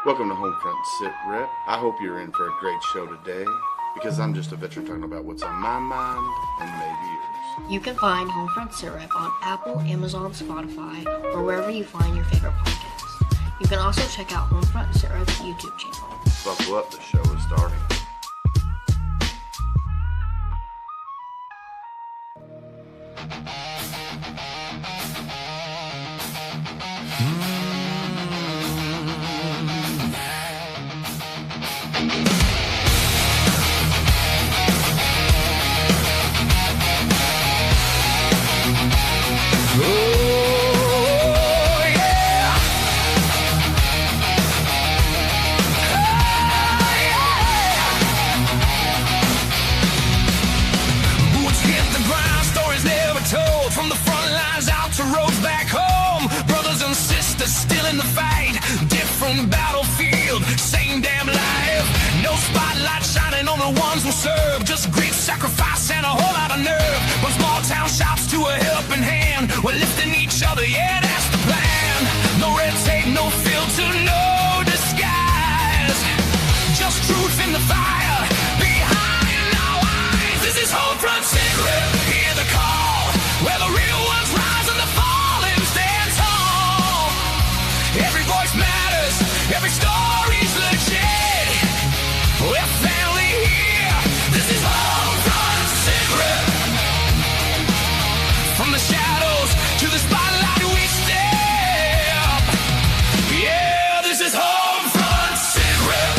Welcome to HomeFront SitRep. I hope you're in for a great show today because I'm just a veteran talking about what's on my mind and maybe yours. You can find HomeFront SitRep on Apple, Amazon, Spotify, or wherever you find your favorite podcasts. You can also check out HomeFront SitRep's YouTube channel. Buckle up, the show is starting. Battlefield, same damn life. No spotlight shining on the ones who serve. Just great sacrifice and a whole lot of nerve. From small town shops to a helping hand, we're lifting each other, yeah, that's the plan. No red tape, no filter, no disguise. Just truth in the fire, behind our eyes. This is HomeFront SitRep, hear the call, where the real ones rise and the fallen stand tall. Every voice matters, every story's legit. We're family here. This is HomeFront SitRep. From the shadows to the spotlight we step. Yeah, this is HomeFront SitRep.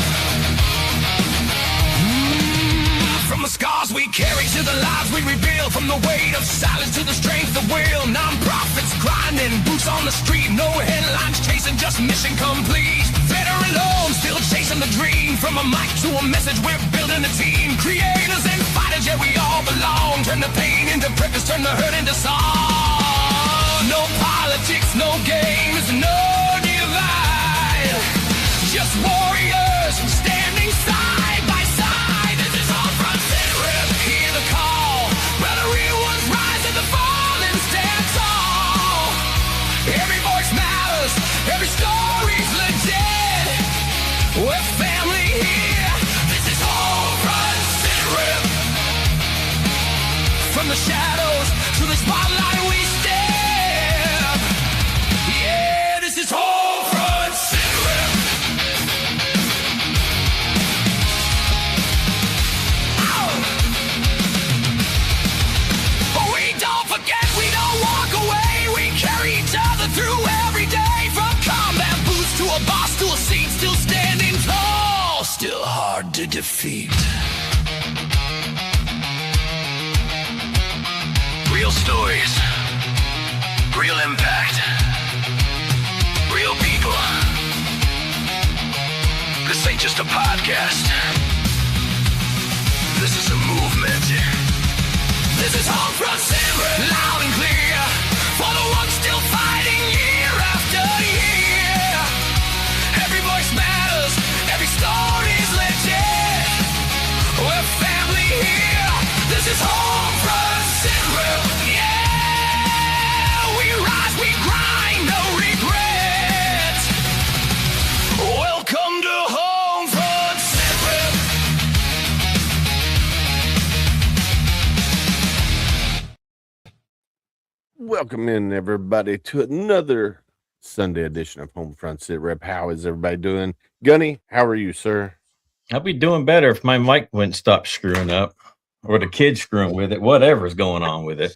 From the scars we carry to the lives we rebuild. From the weight of silence to the strength of will. Non-profits grinding, boots on the street. No headlines chasing, just mission complete. Veteran alone, still chasing the dream. From a mic to a message, we're building a team. Creators and fighters, yeah, we all belong. Turn the pain into purpose, turn the hurt into song. No politics, no games, no divide. Just warriors standing side by side. This is HomeFront SitRep. Hear the call, where the real ones rise and the fallen stand tall. Every voice matters, every story's legit. We're family here. This is HomeFront SitRep. From the shadows to the spotlight we step. Yeah, this is HomeFront SitRep. We don't forget, we don't walk away. We carry each other through every day. From combat boots to a boss to a seat, still standing tall, still hard to defeat. Real stories, real impact, real people. This ain't just a podcast. This is a movement. This is HomeFront SitRep, loud and clear, for the ones still fighting year after year. Every voice matters, every story's legit. We're family here. This is HomeFront SitRep. Yeah, we rise, we grind, no regrets. Welcome to HomeFront SitRep. Welcome in, everybody, to another Sunday edition of HomeFront SitRep. How is everybody doing? Gunny, how are you, sir? I'll be doing better if my mic wouldn't stop screwing up or the kids screwing with it, whatever's going on with it.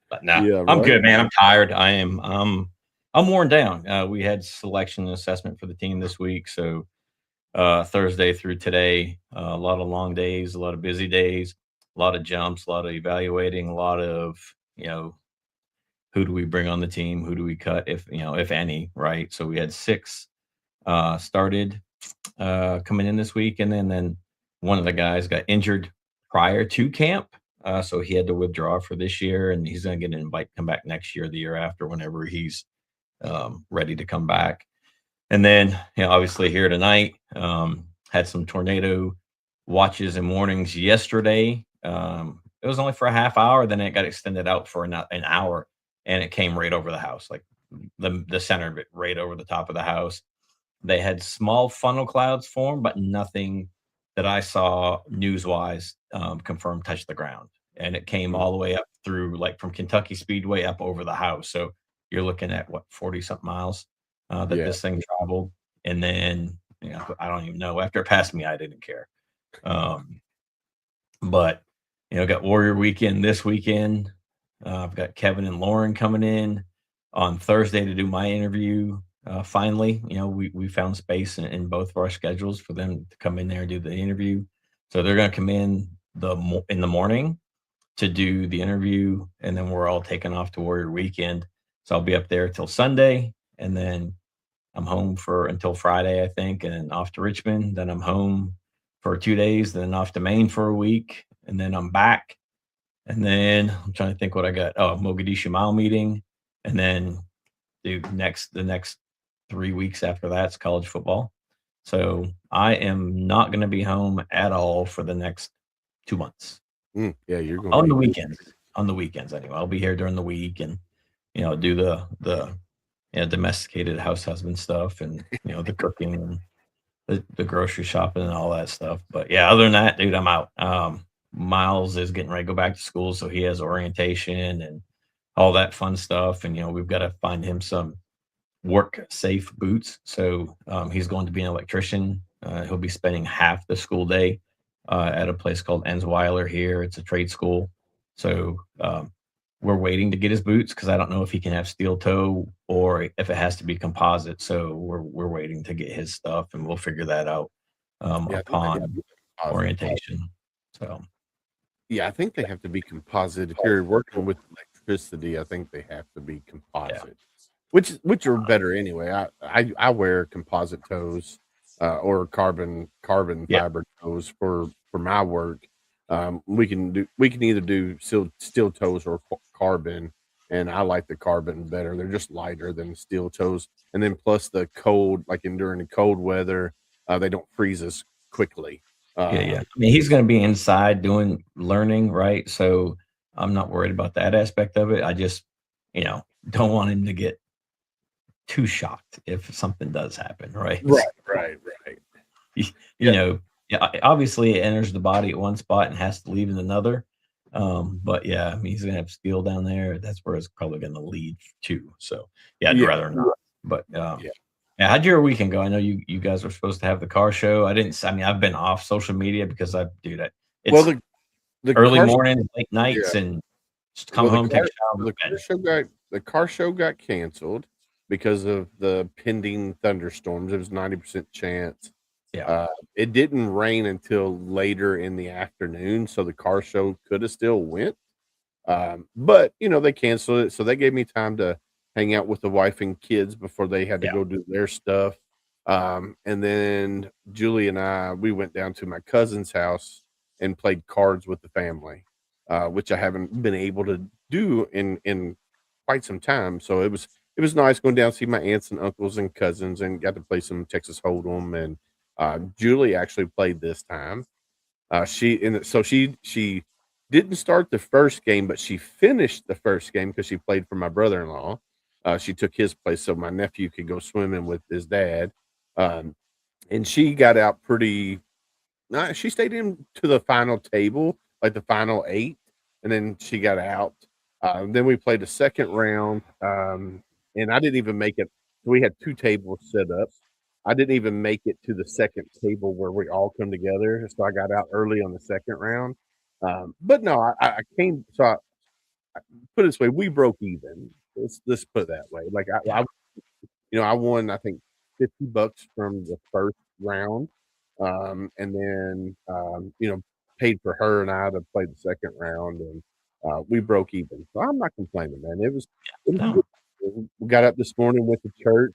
But nah, Yeah, I'm right. good, man. I'm tired. I'm worn down. We had selection and assessment for the team this week. So Thursday through today, a lot of long days, a lot of busy days, a lot of jumps, a lot of evaluating, a lot of, who do we bring on the team? Who do we cut, if any, right? So we had 6 started coming in this week, and then one of the guys got injured prior to camp, so he had to withdraw for this year, and he's going to get an invite to come back next year, the year after, whenever he's ready to come back. And then, obviously here tonight, had some tornado watches and warnings yesterday. It was only for a half hour, then it got extended out for an hour, and it came right over the house, like the center of it, right over the top of the house. they had small funnel clouds form, but nothing that I saw news-wise, confirmed touched the ground, and it came Mm. all the way up through, like, from Kentucky Speedway up over the house, so you're looking at, what, 40-something miles, that Yeah. this thing traveled, and then, I don't even know, after it passed me, I didn't care, um, but, got Warrior Weekend this weekend. I've got Kevin and Lauren coming in on Thursday to do my interview. Finally, we found space in both of our schedules for them to come in there and do the interview. So they're going to come in in the morning to do the interview, and then we're all taking off to Warrior Weekend. So I'll be up there till Sunday, and then I'm home for until Friday, I think, and then off to Richmond. Then I'm home for 2 days, then off to Maine for a week, and then I'm back. And then I'm trying to think what I got. Oh, Mogadishu Mile meeting, and then the next 3 weeks after that's college football. So I am not going to be home at all for the next 2 months Yeah, you're going to on be the weekends. On the weekends, anyway. I'll be here during the week and do the domesticated house husband stuff and the cooking and the grocery shopping and all that stuff. But yeah, other than that, dude, I'm out. Miles is getting ready to go back to school, so he has orientation and all that fun stuff. And we've got to find him some work safe boots. So he's going to be an electrician. He'll be spending half the school day at a place called Ensweiler here. It's a trade school. So we're waiting to get his boots because I don't know if he can have steel toe or if it has to be composite. So we're waiting to get his stuff, and we'll figure that out Yeah, I think they have upon to be composite. orientation. So Yeah, I think they have to be composite. If you're working with electricity, I think they have to be composite, which are better anyway. I wear composite toes or carbon yeah, fiber toes for my work. We can either do steel toes or carbon, and I like the carbon better. They're just lighter than steel toes, and then plus the cold, like during the cold weather, they don't freeze as quickly. yeah. I mean, he's going to be inside doing learning, right? So I'm not worried about that aspect of it. I just, don't want him to get too shocked if something does happen, right? Right. You Yeah. know, yeah, obviously it enters the body at one spot and has to leave in another. But yeah, I mean, he's gonna have steel down there. That's where it's probably gonna lead to. So yeah, I'd Yeah. rather not. But Yeah. yeah, how'd your weekend go? I know you guys were supposed to have the car show. I mean, I've been off social media because Well, it's the early car mornings, late yeah. nights, and just come Well, home, take a shower, the car show got canceled because of the pending thunderstorms. It was 90% chance. yeah, It didn't rain until later in the afternoon, so the car show could have still went. But they canceled it, so they gave me time to hang out with the wife and kids before they had to yeah, go do their stuff. And then Julie and we went down to my cousin's house and played cards with the family, which I haven't been able to do in quite some time. So it was nice going down to see my aunts and uncles and cousins and got to play some Texas Hold'em. And Julie actually played this time. She didn't start the first game, but she finished the first game because she played for my brother-in-law. She took his place so my nephew could go swimming with his dad. Um, and she got out pretty. She stayed in to the final table, like the final 8, and then she got out. Then we played a second round, and I didn't even make it. We had 2 tables set up. I didn't even make it to the second table where we all come together, so I got out early on the second round. But no, I came. So I put it this way: we broke even. Let's put it that way. Like yeah, I won, I think, $50 from the first round, and then paid for her and I to play the second round, and we broke even. So I'm not complaining, man. It was no, good. We got up this morning, went to church.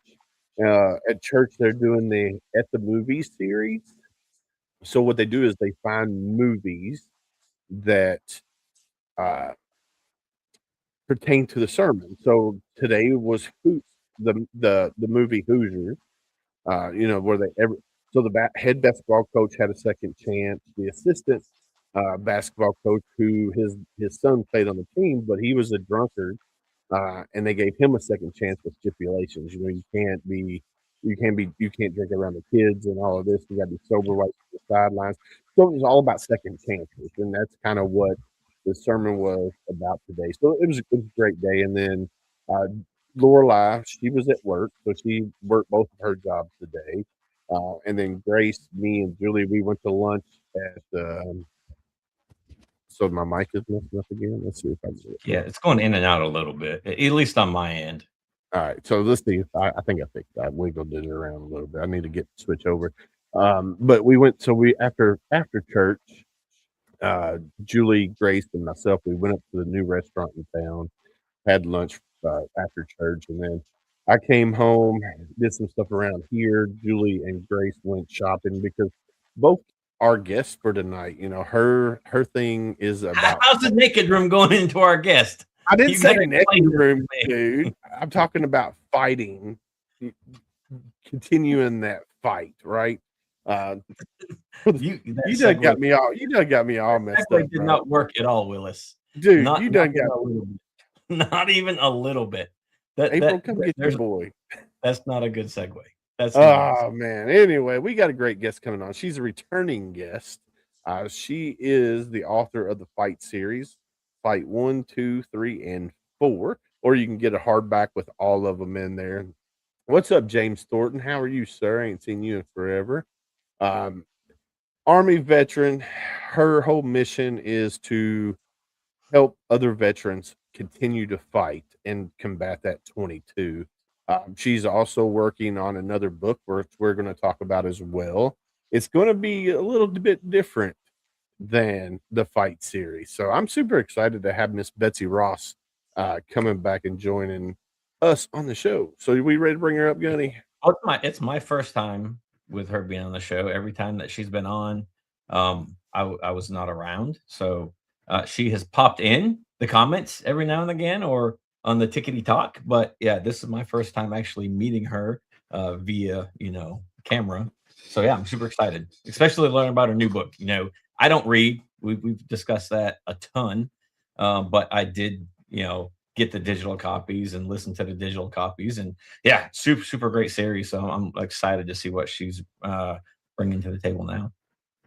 At church, they're doing the At the Movies series. So what they do is they find movies that uh, pertain to the sermon. So today was the movie Hoosiers. Where so the head basketball coach had a second chance. The assistant basketball coach, who his son played on the team, but he was a drunkard, and they gave him a second chance with stipulations. You can't be You can't drink around the kids and all of this. You got to be sober right to the sidelines. So it was all about second chances, and that's kind of what the sermon was about today. So it was a great day. And then Lorelai, she was at work, so she worked both of her jobs today. And then Grace, me, and Julie, we went to lunch at. So my mic is messing up again. Let's see if I can do it. Yeah, it's going in and out a little bit, at least on my end. All right, so let's see. I think I fixed that. Wiggled it around a little bit. I need to switch over. But we went. So we after church, Julie, Grace, and myself, we went up to the new restaurant in town, had lunch after church, and then I came home, did some stuff around here. Julie and Grace went shopping because both our guests for tonight, her thing is about. How's the naked room going into our guest? I didn't say naked room, dude. I'm talking about fighting, continuing that fight, right? You done got me all. You done got me all messed up. Did not work at all, Willis. Dude, you done got not even a little bit. April, come get your boy. That's not a good segue. Man. Anyway, we got a great guest coming on. She's a returning guest. She is the author of the Fight series, Fight 1, 2, 3, and 4. Or you can get a hardback with all of them in there. What's up, James Thornton? How are you, sir? I ain't seen you in forever. Army veteran. Her whole mission is to help other veterans continue to fight and combat that 22. She's also working on another book which we're going to talk about as well. It's going to be a little bit different than the Fight series. So I'm super excited to have Miss Betsy Ross coming back and joining us on the show. So are we ready to bring her up, Gunny? It's my first time with her being on the show. Every time that she's been on, I was not around. So she has popped in the comments every now and again or on the Tickety Talk. But yeah, this is my first time actually meeting her via, camera. So yeah, I'm super excited, especially to learn about her new book. I don't read. We've discussed that a ton. But I did, get the digital copies and listen to the digital copies. And yeah, super, super great series. So I'm excited to see what she's bringing to the table now.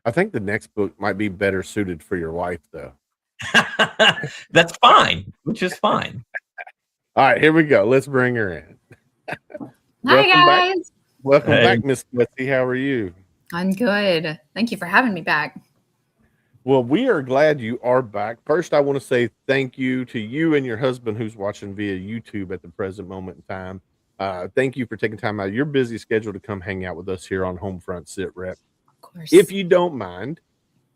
I think the next book might be better suited for your wife, though. That's fine, which is fine. All right, here we go. Let's bring her in. Hi, guys. Welcome back, Miss Betsy. How are you? I'm good. Thank you for having me back. Well, we are glad you are back. First, I want to say thank you to you and your husband who's watching via YouTube at the present moment in time. Thank you for taking time out of your busy schedule to come hang out with us here on HomeFront SitRep. Of course. If you don't mind,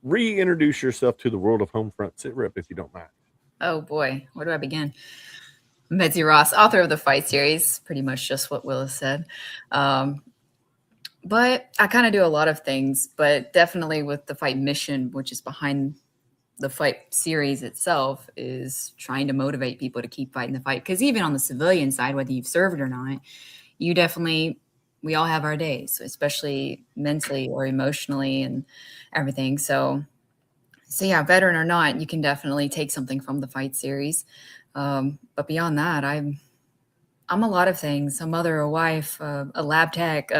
reintroduce yourself to the world of HomeFront SitRep, if you don't mind. Oh, boy. Where do I begin? I'm Betsy Ross, author of the Fight series. Pretty much just what Willis said. But I kind of do a lot of things, but definitely with the Fight mission, which is behind the Fight series itself, is trying to motivate people to keep fighting the fight. Because even on the civilian side, whether you've served or not, we all have our days, especially mentally or emotionally and everything. So yeah, veteran or not, you can definitely take something from the Fight series. But beyond that, I'm a lot of things: a mother, a wife, a lab tech.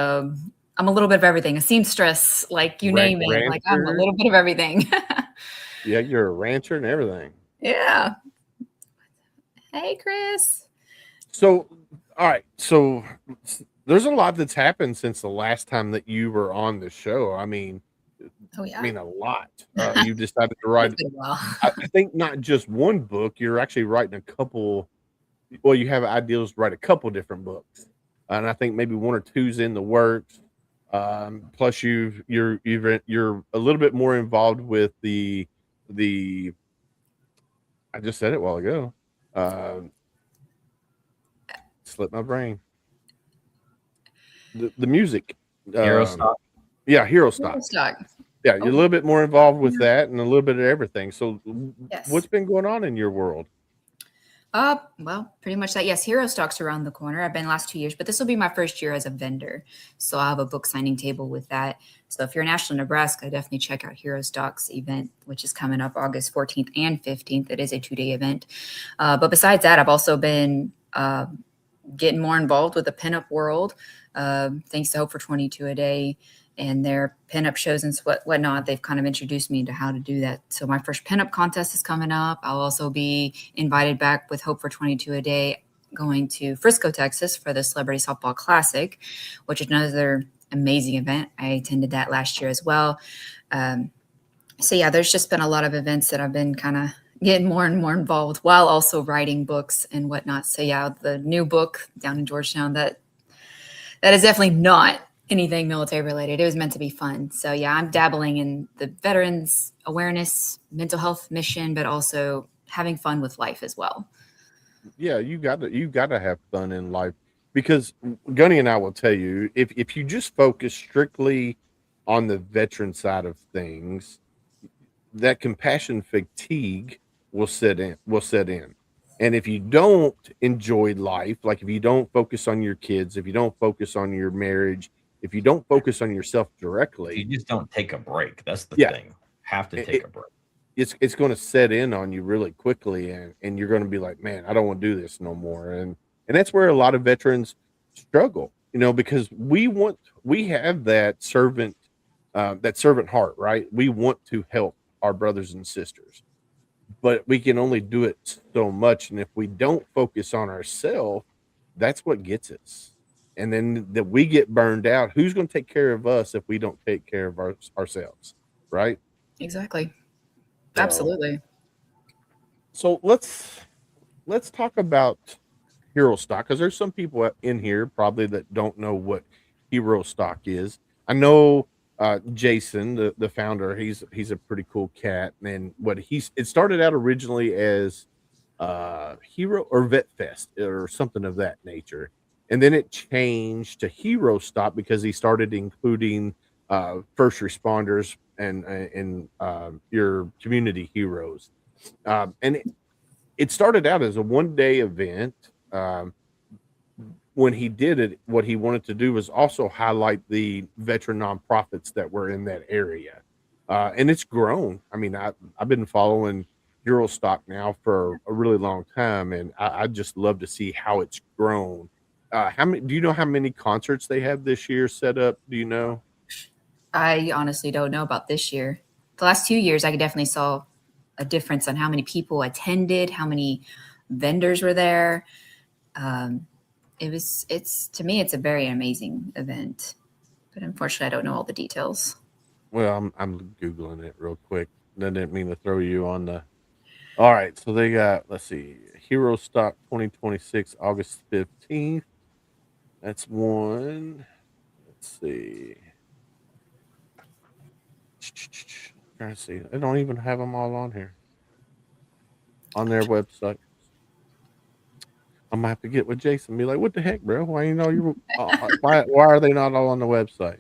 I'm a little bit of everything. A seamstress, like you name it. Rancher. Like I'm a little bit of everything. Yeah, you're a rancher and everything. Yeah. Hey, Chris. So, all right. So there's a lot that's happened since the last time that you were on the show. I mean, a lot. You decided to write. I think not just one book. You're actually writing a couple. Well, you have ideas to write a couple different books, and I think maybe one or two's in the works. Plus, you're a little bit more involved with the. I just said it a while ago. Slipped my brain. The music. Hero Stock. Yeah, Hero Stock. Yeah, you're a little bit more involved with that and a little bit of everything. So yes. What's been going on in your world? Well, pretty much that. Yes, Hero Stock's around the corner. I've been the last 2 years, but this will be my first year as a vendor. So I'll have a book signing table with that. So if you're in Ashland, Nebraska, definitely check out Hero Stock's event, which is coming up August 14th and 15th. It is a 2-day event. But besides that, I've also been getting more involved with the pinup world, thanks to Hope for 22 a Day and their pinup shows and whatnot. They've kind of introduced me to how to do that. So my first pinup contest is coming up. I'll also be invited back with Hope for 22 a Day, going to Frisco, Texas for the Celebrity Softball Classic, which is another amazing event. I attended that last year as well. So yeah, there's just been a lot of events that I've been kind of getting more and more involved while also writing books and whatnot. So yeah, the new book down in Georgetown, that is definitely not anything military related. It was meant to be fun. So yeah, I'm dabbling in the veterans awareness, mental health mission, but also having fun with life as well. Yeah, you gotta have fun in life, because Gunny and I will tell you, if you just focus strictly on the veteran side of things, that compassion fatigue will set in. And if you don't enjoy life, like if you don't focus on your kids, if you don't focus on your marriage, if you don't focus on yourself directly, You just don't take a break. That's the Yeah. thing. Have to take a break. it's going to set in on you really quickly, and you're going to be like, man, I don't want to do this no more. And that's where a lot of veterans struggle, because we have that servant heart, right? We want to help our brothers and sisters, but we can only do it so much. And if we don't focus on ourselves, that's what gets us. And then that we get burned out. Who's going to take care of us if we don't take care of ourselves, right? Exactly. So- Absolutely. So let's talk about Hero Stock, because there's some people in here probably that don't know what Hero Stock is. I know Jason, the founder, he's a pretty cool cat, and it started out originally as Hero or Vet Fest or something of that nature, and then it changed to Hero Stock because he started including first responders and your community heroes, and it started out as a one-day event. When he did it, what he wanted to do was also highlight the veteran nonprofits that were in that area. And it's grown. I mean, I've been following Hero Stock now for a really long time, and I just love to see how it's grown. Do you know how many concerts they have this year set up? Do you know? I honestly don't know about this year. The last 2 years, I definitely saw a difference on how many people attended, how many vendors were there. To me, it's a very amazing event, but unfortunately, I don't know all the details. Well, I'm Googling it real quick. I didn't mean to throw you on the. All right, so they got, let's see, Hero Stock 2026, August 15th. That's one. Let's see. Trying to see. They don't even have them all on here on their website. I'm gonna have to get with Jason and be like, "What the heck, bro? Why why are they not all on the website?"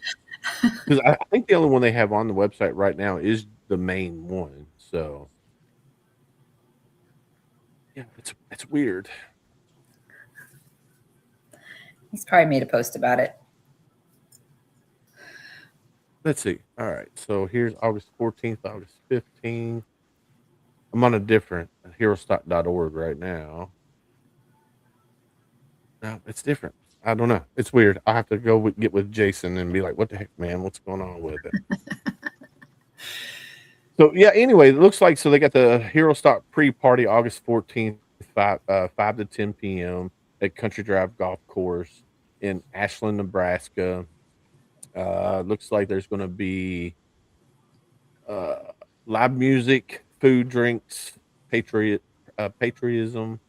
Because I think the only one they have on the website right now is the main one. So yeah, it's weird. He's probably made a post about it. Let's see. All right, so here's August 14th, August 15th. I'm on a different herostock.org right now. No, it's different. I don't know. It's weird. I'll have to get with Jason and be like, what the heck, man? What's going on with it? So, yeah, anyway, it looks like, so they got the Hero Stock pre-party August 14th, 5 to 10 p.m. at Country Drive Golf Course in Ashland, Nebraska. Looks like there's going to be live music, food, drinks, patriotism.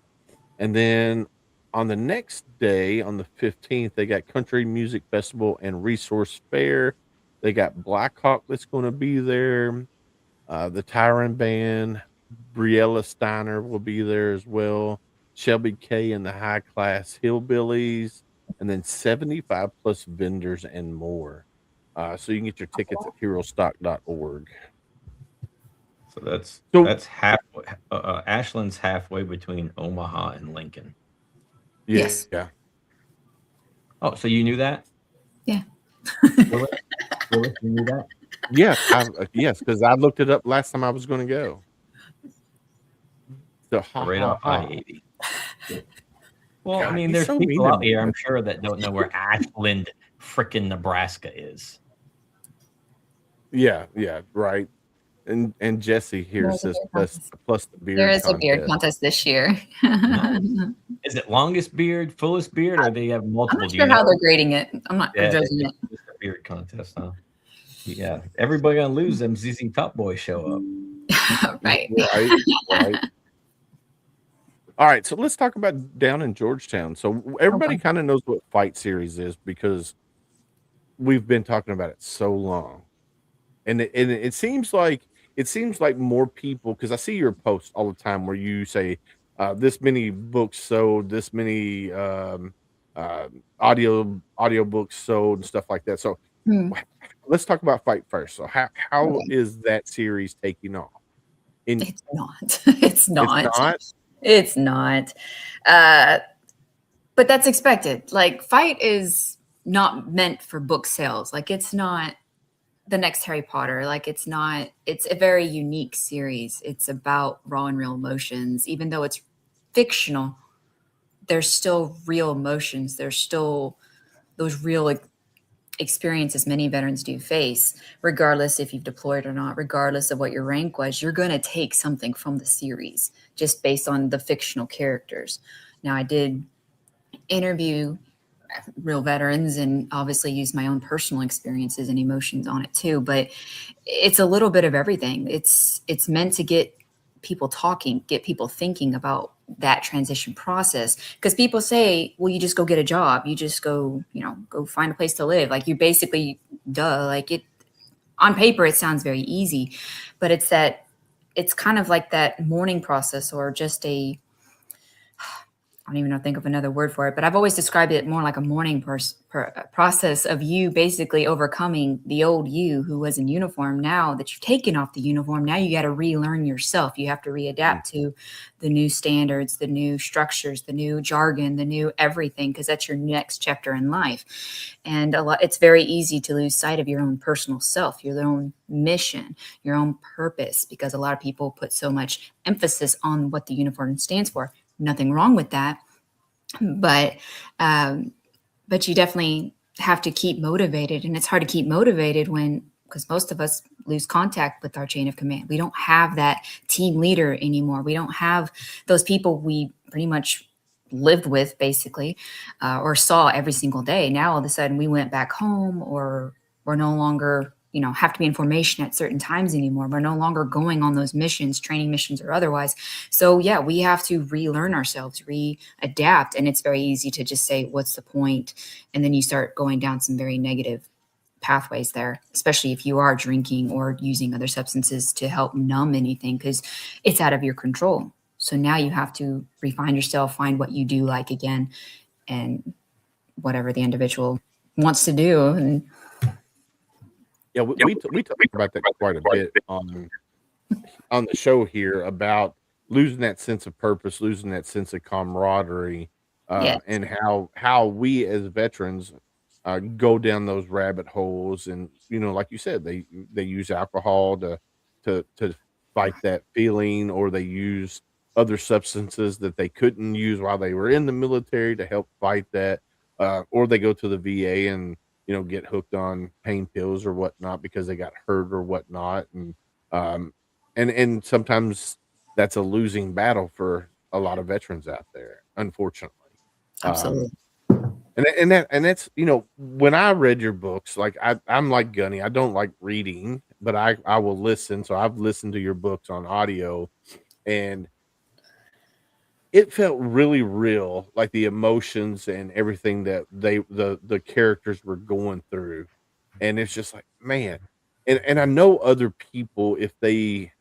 And then on the next day, on the 15th, they got Country Music Festival and Resource Fair. They got Blackhawk that's going to be there. The Tyrant Band, Briella Steiner will be there as well. Shelby K and the High Class Hillbillies, and then 75 plus vendors and more. So you can get your tickets at herostock.org. So that's halfway. Ashland's halfway between Omaha and Lincoln. Yes. Yeah. Oh, so you knew that? Yeah. Willis, you knew that? Yeah. Yes, because I looked it up last time I was going to go. So Right off I-80. Well, I God, mean, he's there's so mean people to out me. here, I'm sure, that don't know where Ashland, frickin' Nebraska is. Yeah, right. And Jesse here There's a says beard contest. plus the There beard is a beard contest. contest this year. Nice. Is it longest beard, fullest beard, or they have I'm multiple? not Do sure you how know? they're grading it. I'm not Yeah, judging it. it's a beard contest, huh? Yeah, everybody gonna lose. Them ZZ Top Boys show up. Right. Right. All right, so let's talk about down in Georgetown. So everybody Okay. kind of knows what Fight Series is because we've been talking about it so long, and it seems like more people, because I see your posts all the time where you say this many books sold, this many audio books sold, and stuff like that. So Hmm. let's talk about Fight first. So how Okay. is that series taking off? It's not. It's not. It's not. It's not. But that's expected. Like, Fight is not meant for book sales. Like, it's not the next Harry Potter. Like, it's not. It's a very unique series. It's about raw and real emotions. Even though it's fictional, there's still real emotions. There's still those real experiences many veterans do face, regardless if you've deployed or not, regardless of what your rank was. You're going to take something from the series just based on the fictional characters. Now, I did interview real veterans and obviously use my own personal experiences and emotions on it too, but it's a little bit of everything. It's meant to get people talking, get people thinking about that transition process, because people say, well, you just go get a job, you just go, go find a place to live. Like, you basically, like, it on paper it sounds very easy, but it's kind of like that mourning process, or just I don't even know, think of another word for it, but I've always described it more like a mourning process of you basically overcoming the old you who was in uniform. Now that you've taken off the uniform, now you got to relearn yourself. You have to readapt to the new standards, the new structures, the new jargon, the new everything, because that's your next chapter in life. And it's very easy to lose sight of your own personal self, your own mission, your own purpose, because a lot of people put so much emphasis on what the uniform stands for. Nothing wrong with that, but you definitely have to keep motivated, and it's hard to keep motivated because most of us lose contact with our chain of command. We don't have that team leader anymore. We don't have those people we pretty much lived with, basically, or saw every single day. Now all of a sudden we went back home, or we're no longer have to be in formation at certain times anymore. We're no longer going on those missions, training missions or otherwise. So yeah, we have to relearn ourselves, readapt. And it's very easy to just say, what's the point? And then you start going down some very negative pathways there, especially if you are drinking or using other substances to help numb anything, because it's out of your control. So now you have to refine yourself, find what you do like again, and whatever the individual wants to do. And Yeah, we talk about that quite a bit on the show here, about losing that sense of purpose, losing that sense of camaraderie, yeah, and how we as veterans go down those rabbit holes. And like you said, they use alcohol to fight that feeling, or they use other substances that they couldn't use while they were in the military to help fight that, or they go to the VA and get hooked on pain pills or whatnot because they got hurt or whatnot. And sometimes that's a losing battle for a lot of veterans out there, unfortunately. absolutely. And that's when I read your books, like I'm like Gunny, I don't like reading, but I will listen. So I've listened to your books on audio, and it felt really real, like the emotions and everything that the characters were going through. And it's just like, man. And I know other people, if they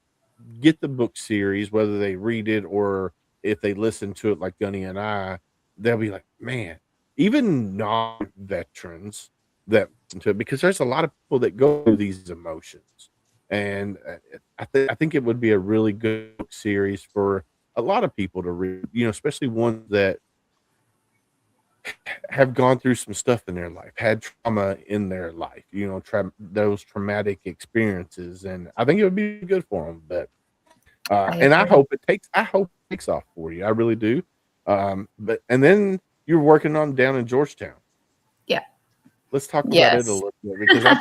get the book series, whether they read it or if they listen to it like Gunny and I, they'll be like, man, even non-veterans that listen to it, because there's a lot of people that go through these emotions. And I think it would be a really good book series for a lot of people to read, especially ones that have gone through some stuff in their life, had trauma in their life, those traumatic experiences. And I think it would be good for them. But and I hope it takes off for you. I really do. But and then you're working on Down in Georgetown. Yeah. Let's talk about Yes. it a little bit, because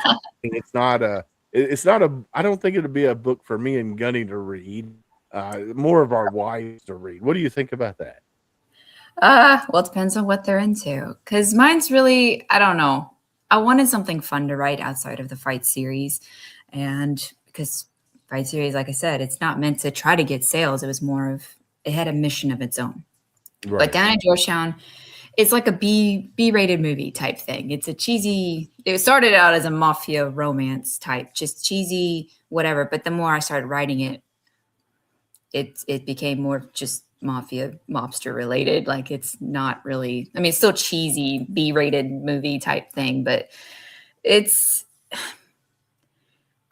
it's not a. I don't think it'd be a book for me and Gunny to read. More of our wives to read. What do you think about that? Well, it depends on what they're into. Because mine's really, I don't know. I wanted something fun to write outside of the fight series. And because fight series, like I said, it's not meant to try to get sales. It was more of, it had a mission of its own. Right. But Down in Georgetown, it's like a B-rated movie type thing. It's a cheesy, it started out as a mafia romance type, just cheesy, whatever. But the more I started writing it, it became more just mobster related. Like, it's not really, I mean, it's still cheesy B-rated movie type thing, but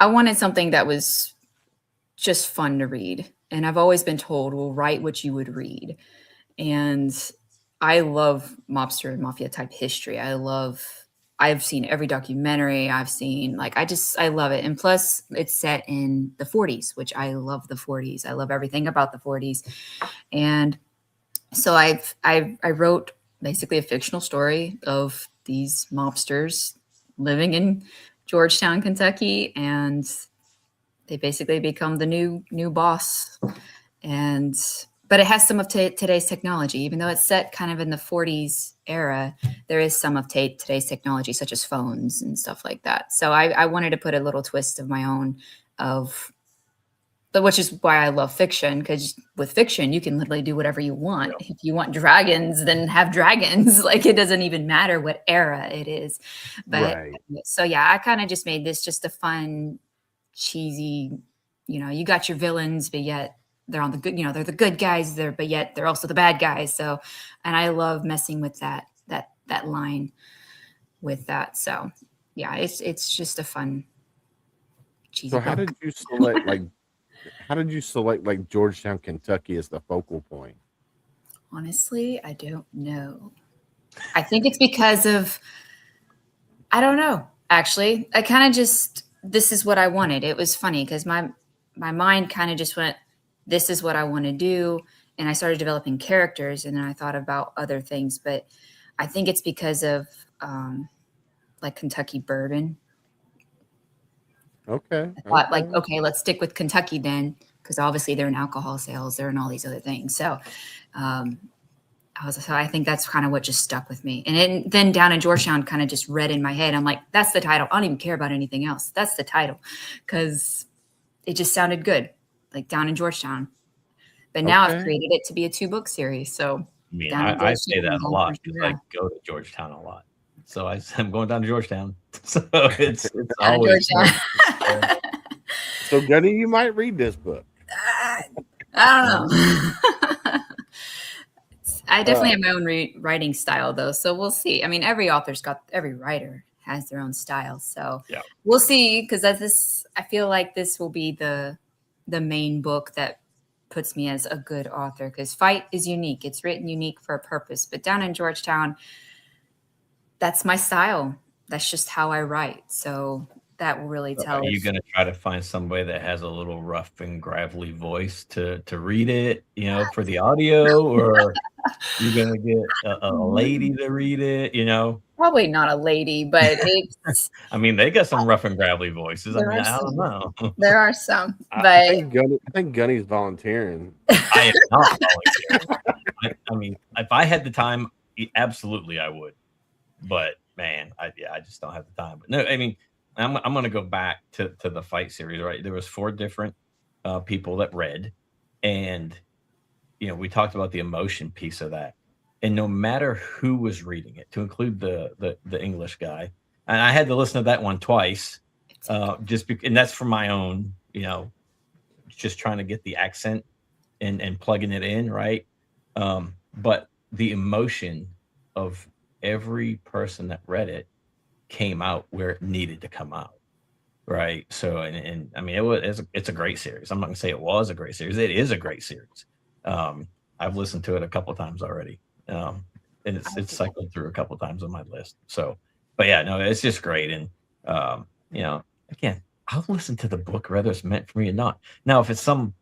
I wanted something that was just fun to read. And I've always been told, well, write what you would read. And I love mobster and mafia type history. I've seen every documentary I've seen. Like, I love it. And plus it's set in the 40s, which I love the 40s. I love everything about the 40s. And so I wrote basically a fictional story of these mobsters living in Georgetown, Kentucky, and they basically become the new boss. But it has some of today's technology, even though it's set kind of in the 40s era. There is some of today's technology, such as phones and stuff like that. So I wanted to put a little twist of my own, which is why I love fiction, because with fiction, you can literally do whatever you want. Yeah. If you want dragons, then have dragons. Like, it doesn't even matter what era it is. But right. So yeah, I kind of just made this just a fun, cheesy, you got your villains, but yet they're on the good, they're the good guys there, but yet they're also the bad guys. So, and I love messing with that line with that. So yeah, it's just a fun, cheesy. So how did you select like Georgetown, Kentucky as the focal point? Honestly, I don't know. I think it's because of, I don't know. Actually, I kind of just, this is what I wanted. It was funny because my mind kind of just went, this is what I want to do. And I started developing characters, and then I thought about other things. But I think it's because of like Kentucky bourbon. Okay. I thought like, okay, let's stick with Kentucky then, because obviously they're in alcohol sales, they're in all these other things. So I think that's kind of what just stuck with me. And then Down in Georgetown kind of just read in my head. I'm like, that's the title. I don't even care about anything else. That's the title, because it just sounded good, like Down in Georgetown. But now I've created it to be a 2-book series. So I mean, I say that a lot because I go to Georgetown a lot. So I'm going down to Georgetown. So it's always. So Gunny, you might read this book. I don't know. I definitely have my own writing style, though. So we'll see. I mean, every writer has their own style. So yeah. We'll see, because I feel like this will be the main book that puts me as a good author, because Fight is unique. It's written unique for a purpose. But Down in Georgetown, that's my style. That's just how I write. So that will really tell. Are you going to try to find somebody that has a little rough and gravelly voice to read it, for the audio, or you're going to get a lady to read it, Probably not a lady, but it's. I mean, they got some rough and gravelly voices. I don't know. There are some, but I think Gunny's volunteering. I am not volunteering. I mean, if I had the time, absolutely I would. But man, I just don't have the time. But no, I mean, I'm going to go back to the Fight series, right? There was 4 different people that read, and we talked about the emotion piece of that. And no matter who was reading it, to include the English guy, and I had to listen to that one twice, and that's for my own, just trying to get the accent and plugging it in, right? But the emotion of every person that read it came out where it needed to come out, right? So, and I mean, it's a great series. I'm not gonna say it was a great series. It is a great series. I've listened to it a couple of times already, and it's cycled through a couple of times on my list. So, but yeah, no, it's just great. And again, I'll listen to the book whether it's meant for me or not. Now, if it's some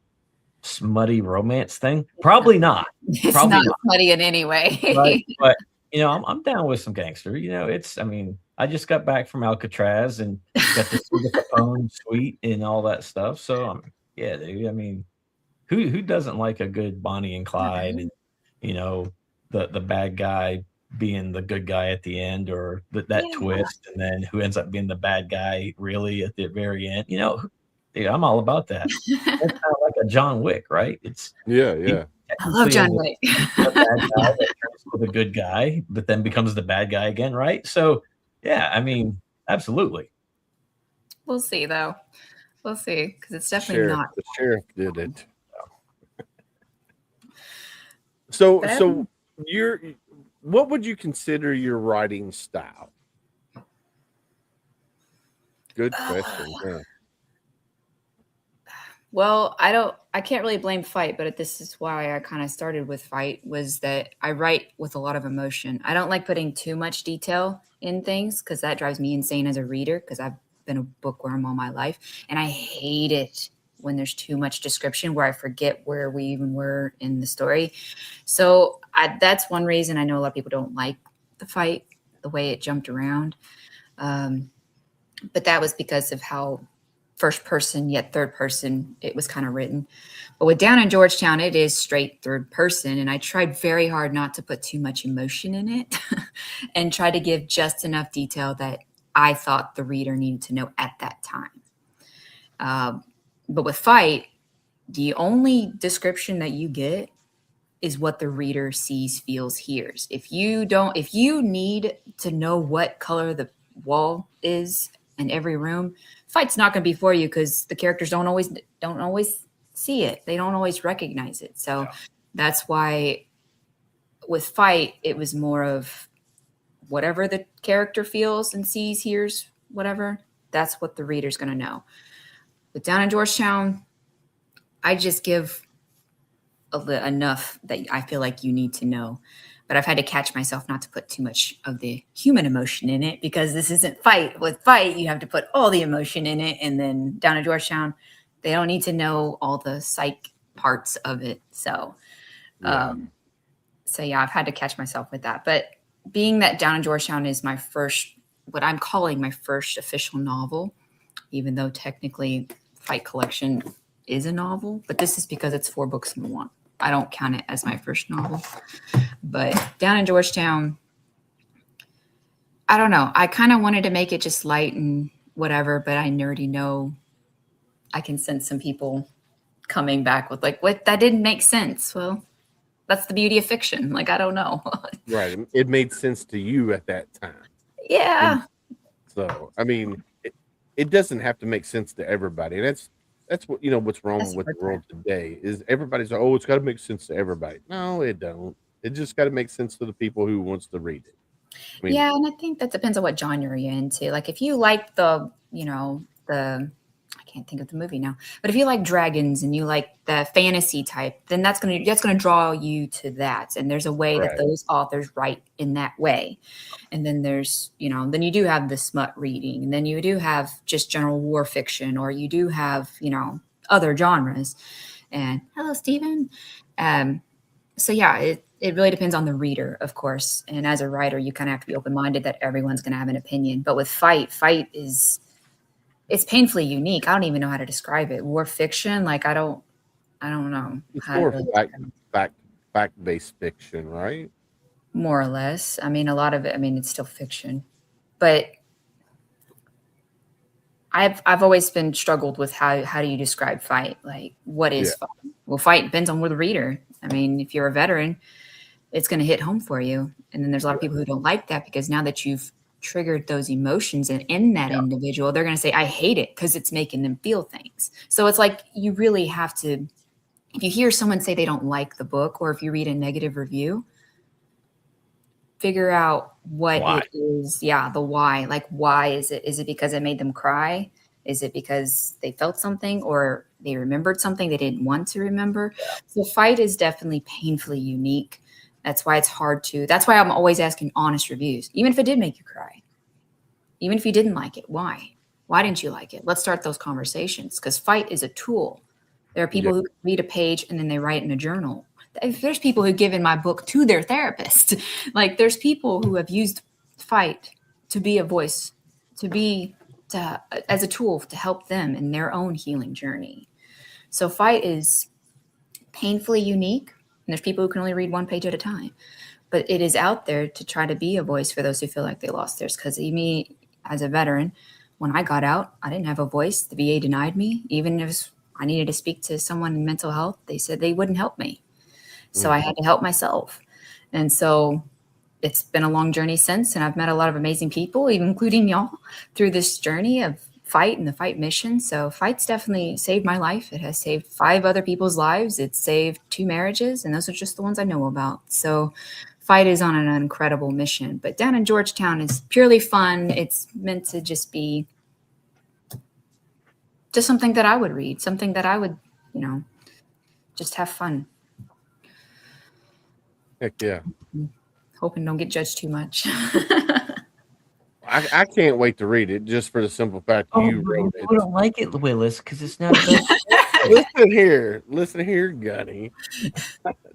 smutty romance thing? Probably not. It's Probably not not. smutty in any way. Right. But I'm down with some gangster. I just got back from Alcatraz and got to see the Capone suite and all that stuff. So yeah, dude. I mean, who doesn't like a good Bonnie and Clyde and the bad guy being the good guy at the end, or that twist, and then who ends up being the bad guy really at the very end. Dude, I'm all about that. It's kind of like a John Wick, right? Yeah. I love John Wick. A bad guy that turns to the good guy, but then becomes the bad guy again, right? So, yeah, I mean, absolutely. We'll see, though. We'll see, because it's definitely not. The sheriff did it. So what would you consider your writing style? Good question. Yeah. Well, I can't really blame Fight, but this is why I kind of started with Fight, was that I write with a lot of emotion. I don't like putting too much detail in things because that drives me insane as a reader, because I've been a bookworm all my life. And I hate it when there's too much description where I forget where we even were in the story. So that's one reason I know a lot of people don't like the Fight, the way it jumped around. But that was because of how first person yet third person it was kind of written. But with Down in Georgetown, it is straight third person, and I tried very hard not to put too much emotion in it and try to give just enough detail that I thought the reader needed to know at that time. But with Fight, the only description that you get is what the reader sees, feels, hears. If you need to know what color the wall is in every room, Fight's not going to be for you, because the characters don't always see it. They don't always recognize it. So that's why with Fight, it was more of whatever the character feels and sees, hears, whatever, that's what the reader's going to know. With Down in Georgetown, I just give enough that I feel like you need to know. But I've had to catch myself not to put too much of the human emotion in it, because this isn't Fight. With Fight, you have to put all the emotion in it. And then Down in Georgetown, they don't need to know all the psych parts of it. So, I've had to catch myself with that. But being that Down in Georgetown is what I'm calling my first official novel, even though technically Fight Collection is a novel, but this is because it's 4 books in one. I don't count it as my first novel. But Down in Georgetown, I don't know. I kind of wanted to make it just light and whatever, but I already know I can sense some people coming back with like, what? That didn't make sense. Well, that's the beauty of fiction. Like, I don't know. Right. It made sense to you at that time. Yeah. So, I mean, it doesn't have to make sense to everybody. And that's what, what's wrong with the world today is everybody's like, oh, it's got to make sense to everybody. No, it don't. It just got to make sense to the people who wants to read it. I mean, yeah, and I think that depends on what genre you're into. Like, if you like the I can't think of the movie now, but if you like dragons and you like the fantasy type, then that's gonna draw you to that. And there's a way that those authors write in that way. And then there's, then you do have the smut reading, and then you do have just general war fiction, or you do have, other genres. And hello, Stephen. So yeah, it really depends on the reader, of course. And as a writer, you kind of have to be open-minded that everyone's going to have an opinion. But with Fight it's painfully unique. I don't even know how to describe it. War fiction, like I don't know. It's more fact-based fiction, right? More or less. I mean, a lot of it. I mean, it's still fiction, but I've always been struggled with how do you describe Fight? Like, what is Fight? Well, Fight depends on the reader. I mean, if you're a veteran, it's going to hit home for you. And then there's a lot of people who don't like that, because now that you've triggered those emotions in that individual, they're going to say, I hate it, because it's making them feel things. So it's like, you really have to, if you hear someone say they don't like the book, or if you read a negative review, figure out what it is. Yeah. The why. Like, why is it? Is it because it made them cry? Is it because they felt something, or they remembered something they didn't want to remember? Yeah. So Fight is definitely painfully unique. That's why it's hard to, that's why I'm always asking honest reviews. Even if it did make you cry, even if you didn't like it, why? Why didn't you like it? Let's start those conversations, because Fight is a tool There are people who read a page and then they write in a journal. There's people who've given my book to their therapist. Like there's people who have used fight to be a voice, as a tool to help them in their own healing journey. So fight is painfully unique. And there's people who can only read one page at a time, but it is out there to try to be a voice for those who feel like they lost theirs. Because me, as a veteran, when I got out, I didn't have a voice. The VA denied me. Even if I needed to speak to someone in mental health, they said they wouldn't help me. So I had to help myself. And so it's been a long journey since, and I've met a lot of amazing people, including y'all, through this journey of fight and the fight mission. So fight's definitely saved my life. It has saved 5 other people's lives. It's saved 2 marriages, and those are just the ones I know about. So fight is on an incredible mission. But down in Georgetown, it's purely fun. It's meant to just be just something that I would read, something that I would, just have fun. Heck yeah. Hoping don't get judged too much. I can't wait to read it just for the simple fact you wrote it. I don't like it, Willis, because it's not good. Listen here, Gunny.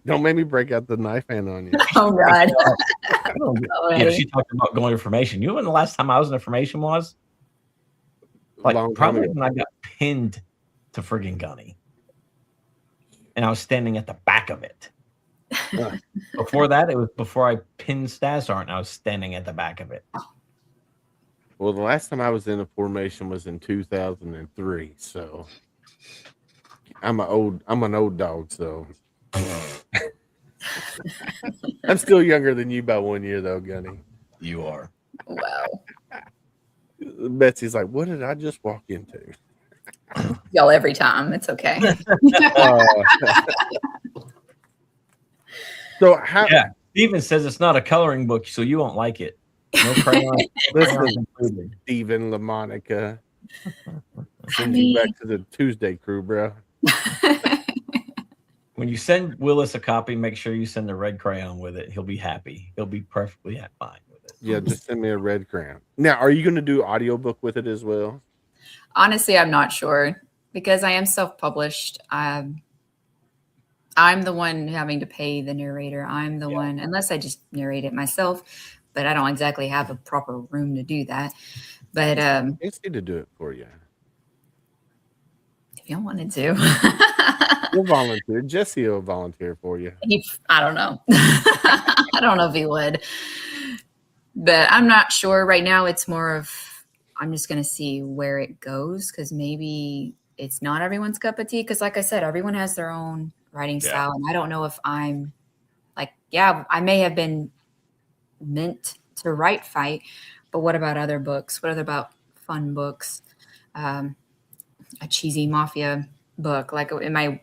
Don't make me break out the knife hand on you. Oh God. Yeah, she talked about going to information. You know when the last time I was in information was? Like probably when I got pinned to friggin' Gunny. And I was standing at the back of it. Before that, it was before I pinned Stas Art, and I was standing at the back of it. Well, the last time I was in a formation was in 2003, so I'm an old dog, so I'm still younger than you by 1 year, though, Gunny. You are. Wow. Betsy's like, what did I just walk into? Y'all every time. It's okay. So how? Yeah, Steven says it's not a coloring book, so you won't like it. No crayons. Listen, Steven LaMonica. Send you back to the Tuesday crew, bro. When you send Willis a copy, make sure you send the red crayon with it. He'll be happy. He'll be perfectly fine with it. Yeah, just send me a red crayon. Now, are you going to do audiobook with it as well? Honestly, I'm not sure because I am self-published. I'm the one having to pay the narrator. I'm the one, unless I just narrate it myself, but I don't exactly have a proper room to do that. But it's need to do it for you. If y'all wanted to. We'll volunteer. Jesse will volunteer for you. I don't know. I don't know if he would. But I'm not sure. Right now, it's more of, I'm just going to see where it goes because maybe it's not everyone's cup of tea. Because like I said, everyone has their own writing style. And I don't know if I'm like, I may have been meant to write fight, but what about other books? What about fun books? A cheesy mafia book? Like, am I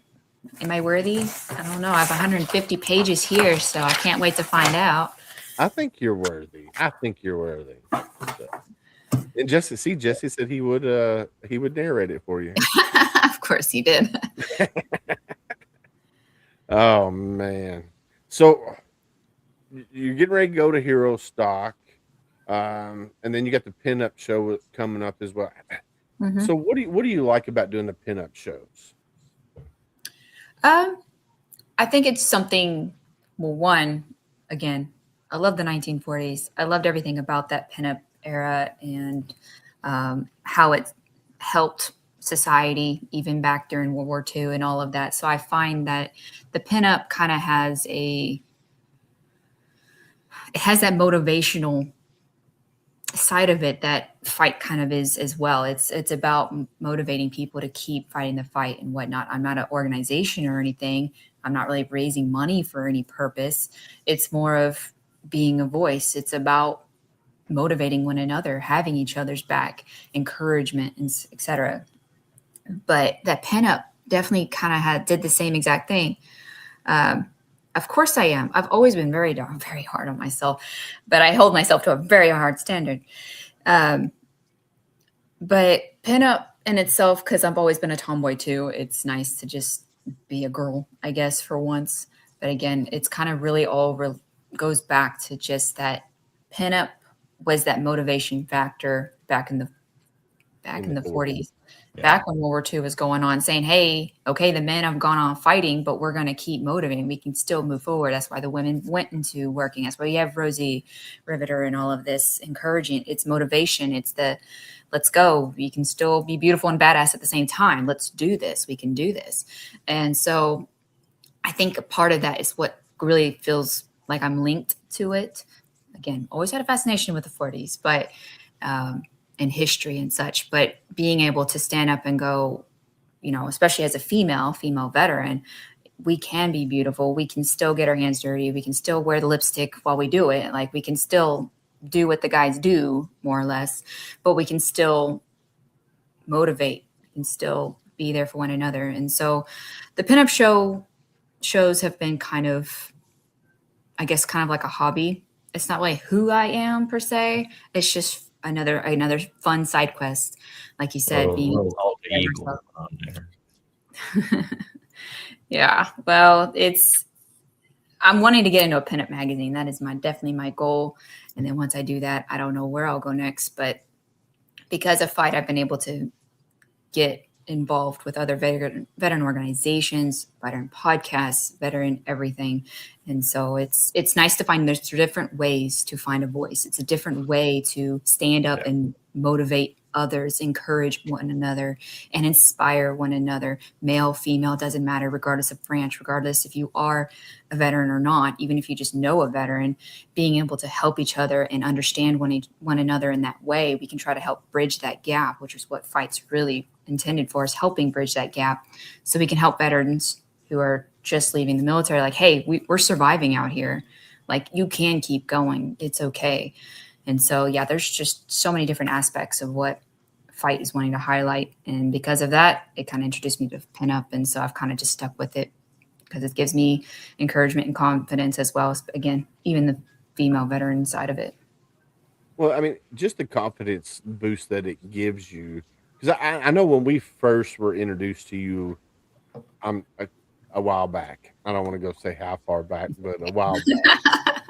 worthy? I don't know. I have 150 pages here, so I can't wait to find out. I think you're worthy. So. And Jesse said he would narrate it for you. Of course he did. Oh man. So you're getting ready to go to Hero Stock. And then you got the pinup show coming up as well. Mm-hmm. So what do you like about doing the pinup shows? I think it's something, well, one, again, I love the 1940s. I loved everything about that pinup era and how it helped society even back during World War II and all of that. So I find that the pinup kind of has that motivational side of it that fight kind of is as well. It's about motivating people to keep fighting the fight and whatnot. I'm not an organization or anything. I'm not really raising money for any purpose. It's more of being a voice. It's about motivating one another, having each other's back, encouragement, and etc. But that pinup definitely kind of did the same exact thing. Of course I am. I've always been very hard on myself, but I hold myself to a very hard standard. But pinup in itself, because I've always been a tomboy too, it's nice to just be a girl, I guess, for once. But again, it's kind of really all goes back to just that pinup was that motivation factor back in the back in the 40s. Yeah. Back when World War II was going on, saying, hey, okay, the men have gone on fighting, but we're going to keep motivating. We can still move forward. That's why the women went into working. That's why you have Rosie Riveter and all of this encouraging. It's motivation. It's the, let's go. You can still be beautiful and badass at the same time. Let's do this. We can do this. And so I think a part of that is what really feels like I'm linked to it. Again, always had a fascination with the 40s, but and history and such, but being able to stand up and go, you know, especially as a female veteran, we can be beautiful. We can still get our hands dirty. We can still wear the lipstick while we do it. Like, we can still do what the guys do, more or less, but we can still motivate and still be there for one another. And so the pinup shows have been kind of, I guess, kind of like a hobby. It's not like who I am per se. It's just another fun side quest, like you said. Being on there. Yeah, well, I'm wanting to get into a pinup magazine. That is definitely my goal. And then once I do that, I don't know where I'll go next. But because of Fight, I've been able to get involved with other veteran organizations, veteran podcasts, veteran everything. And so it's nice to find there's different ways to find a voice. It's a different way to stand up and motivate others, encourage one another, and inspire one another. Male, female, doesn't matter, regardless of branch, regardless if you are a veteran or not, even if you just know a veteran, being able to help each other and understand one another in that way, we can try to help bridge that gap, which is what Fight's really intended for, is helping bridge that gap so we can help veterans who are just leaving the military, like, hey, we're surviving out here. Like, you can keep going. It's okay. And so, yeah, there's just so many different aspects of what Fight is wanting to highlight. And because of that, it kind of introduced me to pinup. And so I've kind of just stuck with it because it gives me encouragement and confidence, as well as, again, even the female veteran side of it. Well, I mean, just the confidence boost that it gives you. Because I know when we first were introduced to you, a while back. I don't want to go say how far back, but a while back.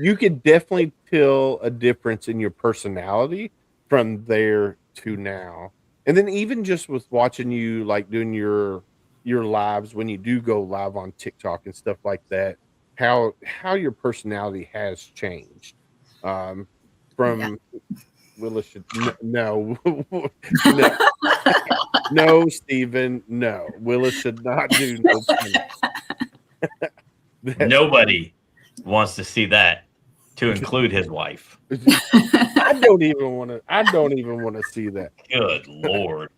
You could definitely tell a difference in your personality from there to now. And then even just with watching you, like, doing your lives, when you do go live on TikTok and stuff like that, how your personality has changed. From Willis should no no no, Stephen, no. Willis should not do no Nobody wants to see that, to include his wife. I don't even want to see that. Good Lord.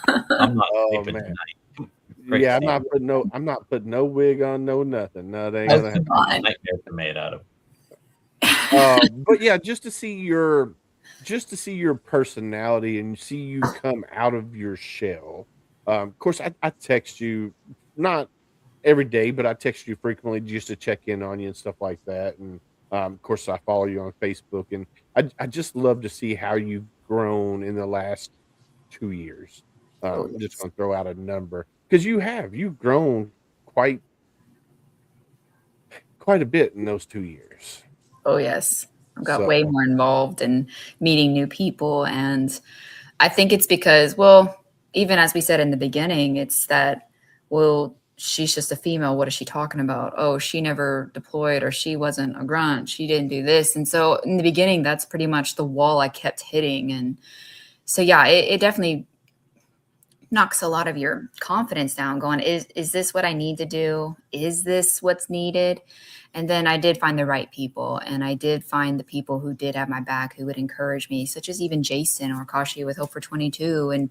I'm not sleeping tonight. Yeah, I'm not putting no wig on, no nothing. No, they ain't gonna happen. Nightmares are made out of. But yeah, just to see your personality and see you come out of your shell. Of course, I text you, not every day, but I text you frequently just to check in on you and stuff like that. And of course, I follow you on Facebook, and I just love to see how you've grown in the last 2 years. I'm just going to throw out a number, because you've grown quite a bit in those 2 years. Oh, yes. I've got way more involved in meeting new people. And I think it's because, well, even as we said in the beginning, it's that, well, she's just a female. What is she talking about? Oh, she never deployed, or she wasn't a grunt. She didn't do this. And so in the beginning, that's pretty much the wall I kept hitting. And so, yeah, it definitely knocks a lot of your confidence down, going, is this what I need to do? Is this what's needed? And then I did find the right people, and I did find the people who did have my back, who would encourage me, such as even Jason or Kashi with Hope for 22. And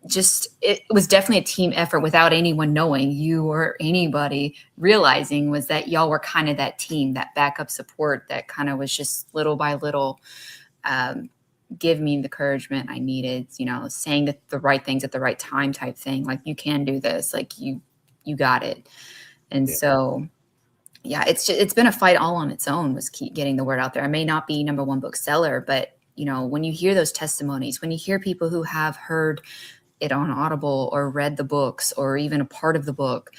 just, it was definitely a team effort without anyone knowing, you or anybody realizing, was that y'all were kind of that team, that backup support that kind of was just little by little, give me the encouragement I needed, saying the right things at the right time type thing. Like, you can do this, like you got it. And so, yeah, it's been a fight all on its own, was keep getting the word out there. I may not be #1 bookseller, but when you hear those testimonies, when you hear people who have heard it on Audible or read the books or even a part of the book,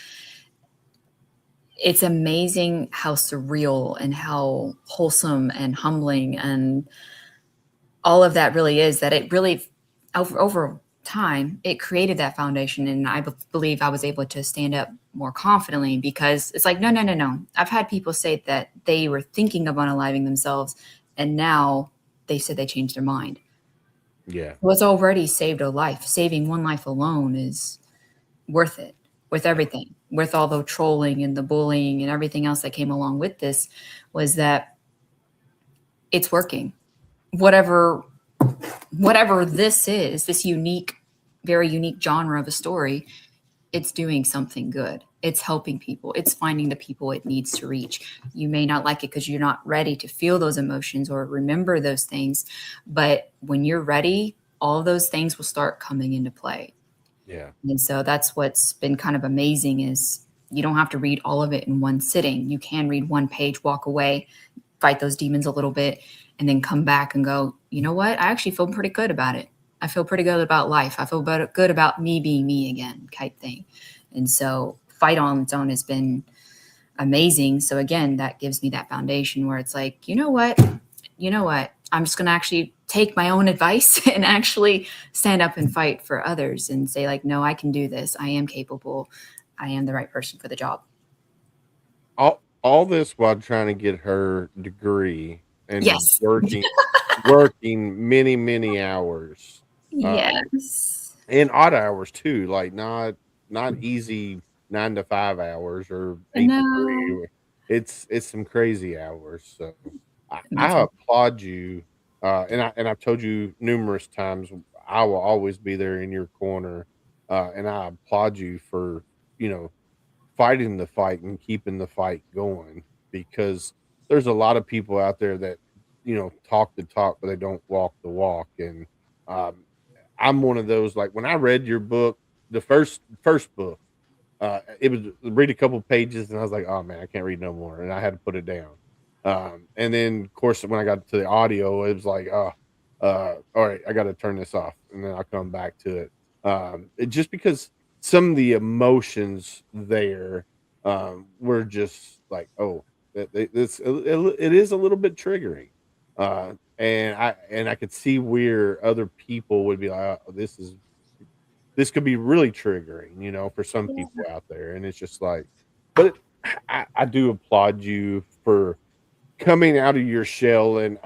it's amazing how surreal and how wholesome and humbling and all of that really is, that it really over time, it created that foundation. And I believe I was able to stand up more confidently, because it's like, no. I've had people say that they were thinking of unaliving themselves, and now they said they changed their mind. Yeah. What's already saved a life. Saving one life alone is worth it, with everything, with all the trolling and the bullying and everything else that came along with this, was that it's working. Whatever this is, this unique, very unique genre of a story, it's doing something good. It's helping people. It's finding the people it needs to reach. You may not like it because you're not ready to feel those emotions or remember those things, but when you're ready, all of those things will start coming into play. Yeah. And so that's what's been kind of amazing, is you don't have to read all of it in one sitting. You can read one page, walk away, fight those demons a little bit, and then come back and go, you know what? I actually feel pretty good about it. I feel pretty good about life. I feel good about me being me again, type thing. And so Fight on its own has been amazing. So again, that gives me that foundation where it's like, you know what? I'm just going to actually take my own advice and actually stand up and fight for others and say, like, no, I can do this. I am capable. I am the right person for the job. All this while trying to get her degree and Yes. working many hours. Yes. And odd hours too, like not easy 9 to 5 hours or 8 No. to 3. It's some crazy hours. So I applaud you. And I've told you numerous times, I will always be there in your corner. And I applaud you for, fighting the fight and keeping the fight going, because there's a lot of people out there that, talk the talk, but they don't walk the walk. And I'm one of those. Like, when I read your book, the first book, it was read a couple pages and I was like, oh man, I can't read no more. And I had to put it down. And then of course, when I got to the audio, it was like, all right, I got to turn this off. And then I'll come back to it. Just because some of the emotions there, were just like, oh, it is a little bit triggering. And I could see where other people would be like, oh, this could be really triggering, for some people out there. And it's just like, but I do applaud you for coming out of your shell, and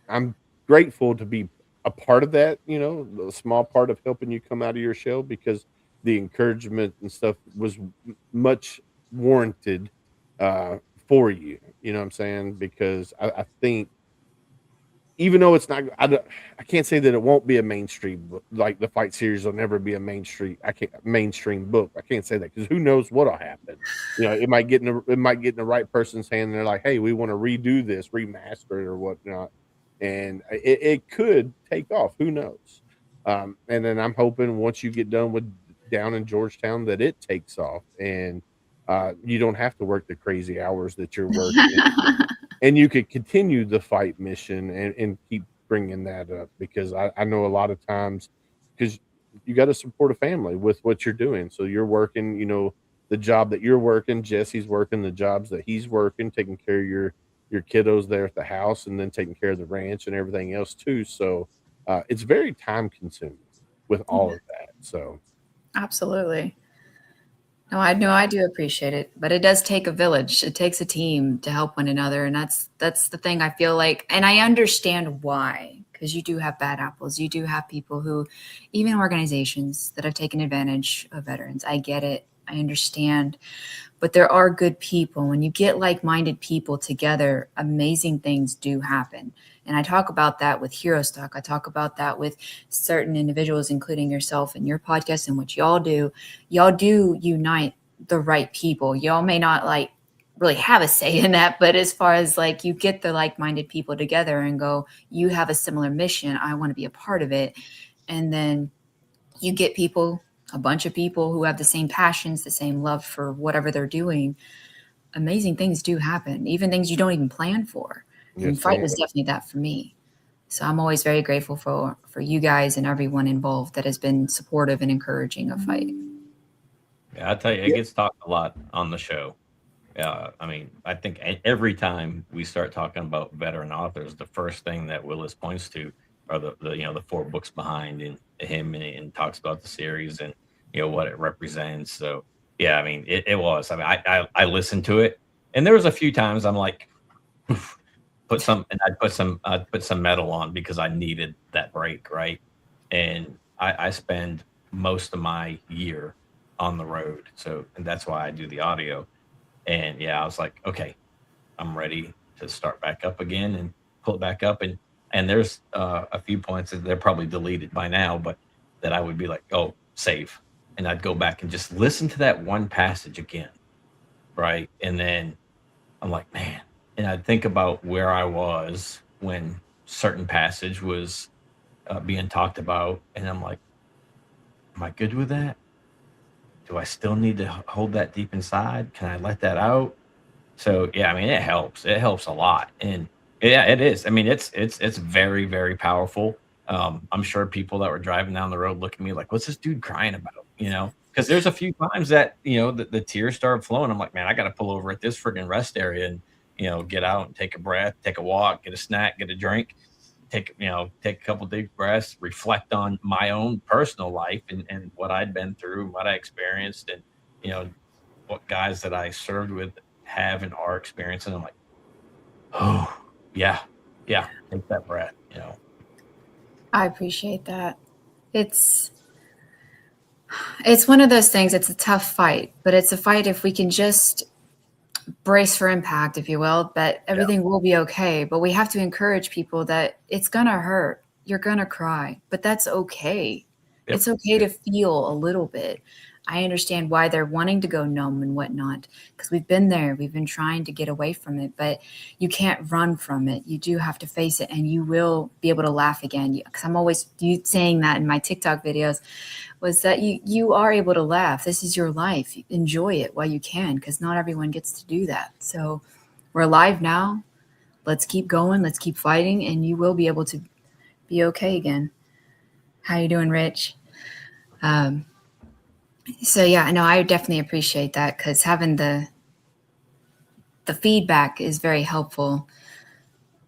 I'm grateful to be a part of that, a small part of helping you come out of your shell, because the encouragement and stuff was much warranted for you. You know what I'm saying? Because I think, even though it's not, I can't say that it won't be a mainstream book. Like, the fight series will never be a mainstream book. I can't say that, because who knows what'll happen. It might get in the right person's hand, and they're like, hey, we want to redo this, remaster it or whatnot. And it could take off. Who knows? And then I'm hoping once you get done with down in Georgetown that it takes off, and you don't have to work the crazy hours that you're working. And you could continue the fight mission and keep bringing that up, because I know a lot of times, because you got to support a family with what you're doing. So you're working, the job that you're working, Jesse's working the jobs that he's working, taking care of your kiddos there at the house, and then taking care of the ranch and everything else too. So it's very time consuming with all of that. So Absolutely. No, I do appreciate it, but it does take a village. It takes a team to help one another, and that's the thing I feel like, and I understand why, because you do have bad apples. You do have people who, even organizations that have taken advantage of veterans. I get it. I understand, but there are good people. When you get like-minded people together, amazing things do happen. And I talk about that with Hero Stock. I talk about that with certain individuals, including yourself and your podcast and what y'all do. Y'all do unite the right people. Y'all may not like really have a say in that, but as far as like, you get the like-minded people together and go, you have a similar mission, I want to be a part of it. And then you get people, a bunch of people who have the same passions, the same love for whatever they're doing. Amazing things do happen, even things you don't even plan for. And fight was definitely that for me. So I'm always very grateful for you guys and everyone involved that has been supportive and encouraging of fight. Yeah, I tell you, it gets talked a lot on the show. I mean, I think every time we start talking about veteran authors, the first thing that Willis points to are the 4 books behind him, and talks about the series and what it represents. So yeah, I mean it was. I mean I listened to it, and there was a few times I'm like, "Oof," I'd put some metal on because I needed that break, right? And I spend most of my year on the road, and that's why I do the audio. And yeah, I was like, okay, I'm ready to start back up again and pull it back up. And there's a few points that they're probably deleted by now, but that I would be like, oh, save. And I'd go back and just listen to that one passage again. Right. And then I'm like, man, and I'd think about where I was when certain passage was being talked about. And I'm like, am I good with that? Do I still need to hold that deep inside? Can I let that out? So yeah, I mean, it helps. It helps a lot, and yeah, it is. I mean, it's very, very powerful. I'm sure people that were driving down the road look at me like, "What's this dude crying about?" Because there's a few times that the tears started flowing. I'm like, man, I got to pull over at this friggin' rest area and get out and take a breath, take a walk, get a snack, get a drink, take a couple deep breaths, reflect on my own personal life and what I'd been through, what I experienced, and what guys that I served with have and are experiencing. I'm like, oh yeah, take that breath. I appreciate that. It's one of those things. It's a tough fight, but it's a fight if we can just brace for impact, if you will, that everything will be okay. But we have to encourage people that it's gonna hurt. You're gonna cry, but that's okay. Yep. It's okay to feel a little bit. I understand why they're wanting to go numb and whatnot, because we've been there. We've been trying to get away from it, but you can't run from it. You do have to face it, and you will be able to laugh again. Because I'm always saying that in my TikTok videos, was that you are able to laugh. This is your life. Enjoy it while you can, because not everyone gets to do that. So we're alive now. Let's keep going. Let's keep fighting, and you will be able to be okay again. How you doing, Rich? So yeah, no, I definitely appreciate that, because having the feedback is very helpful,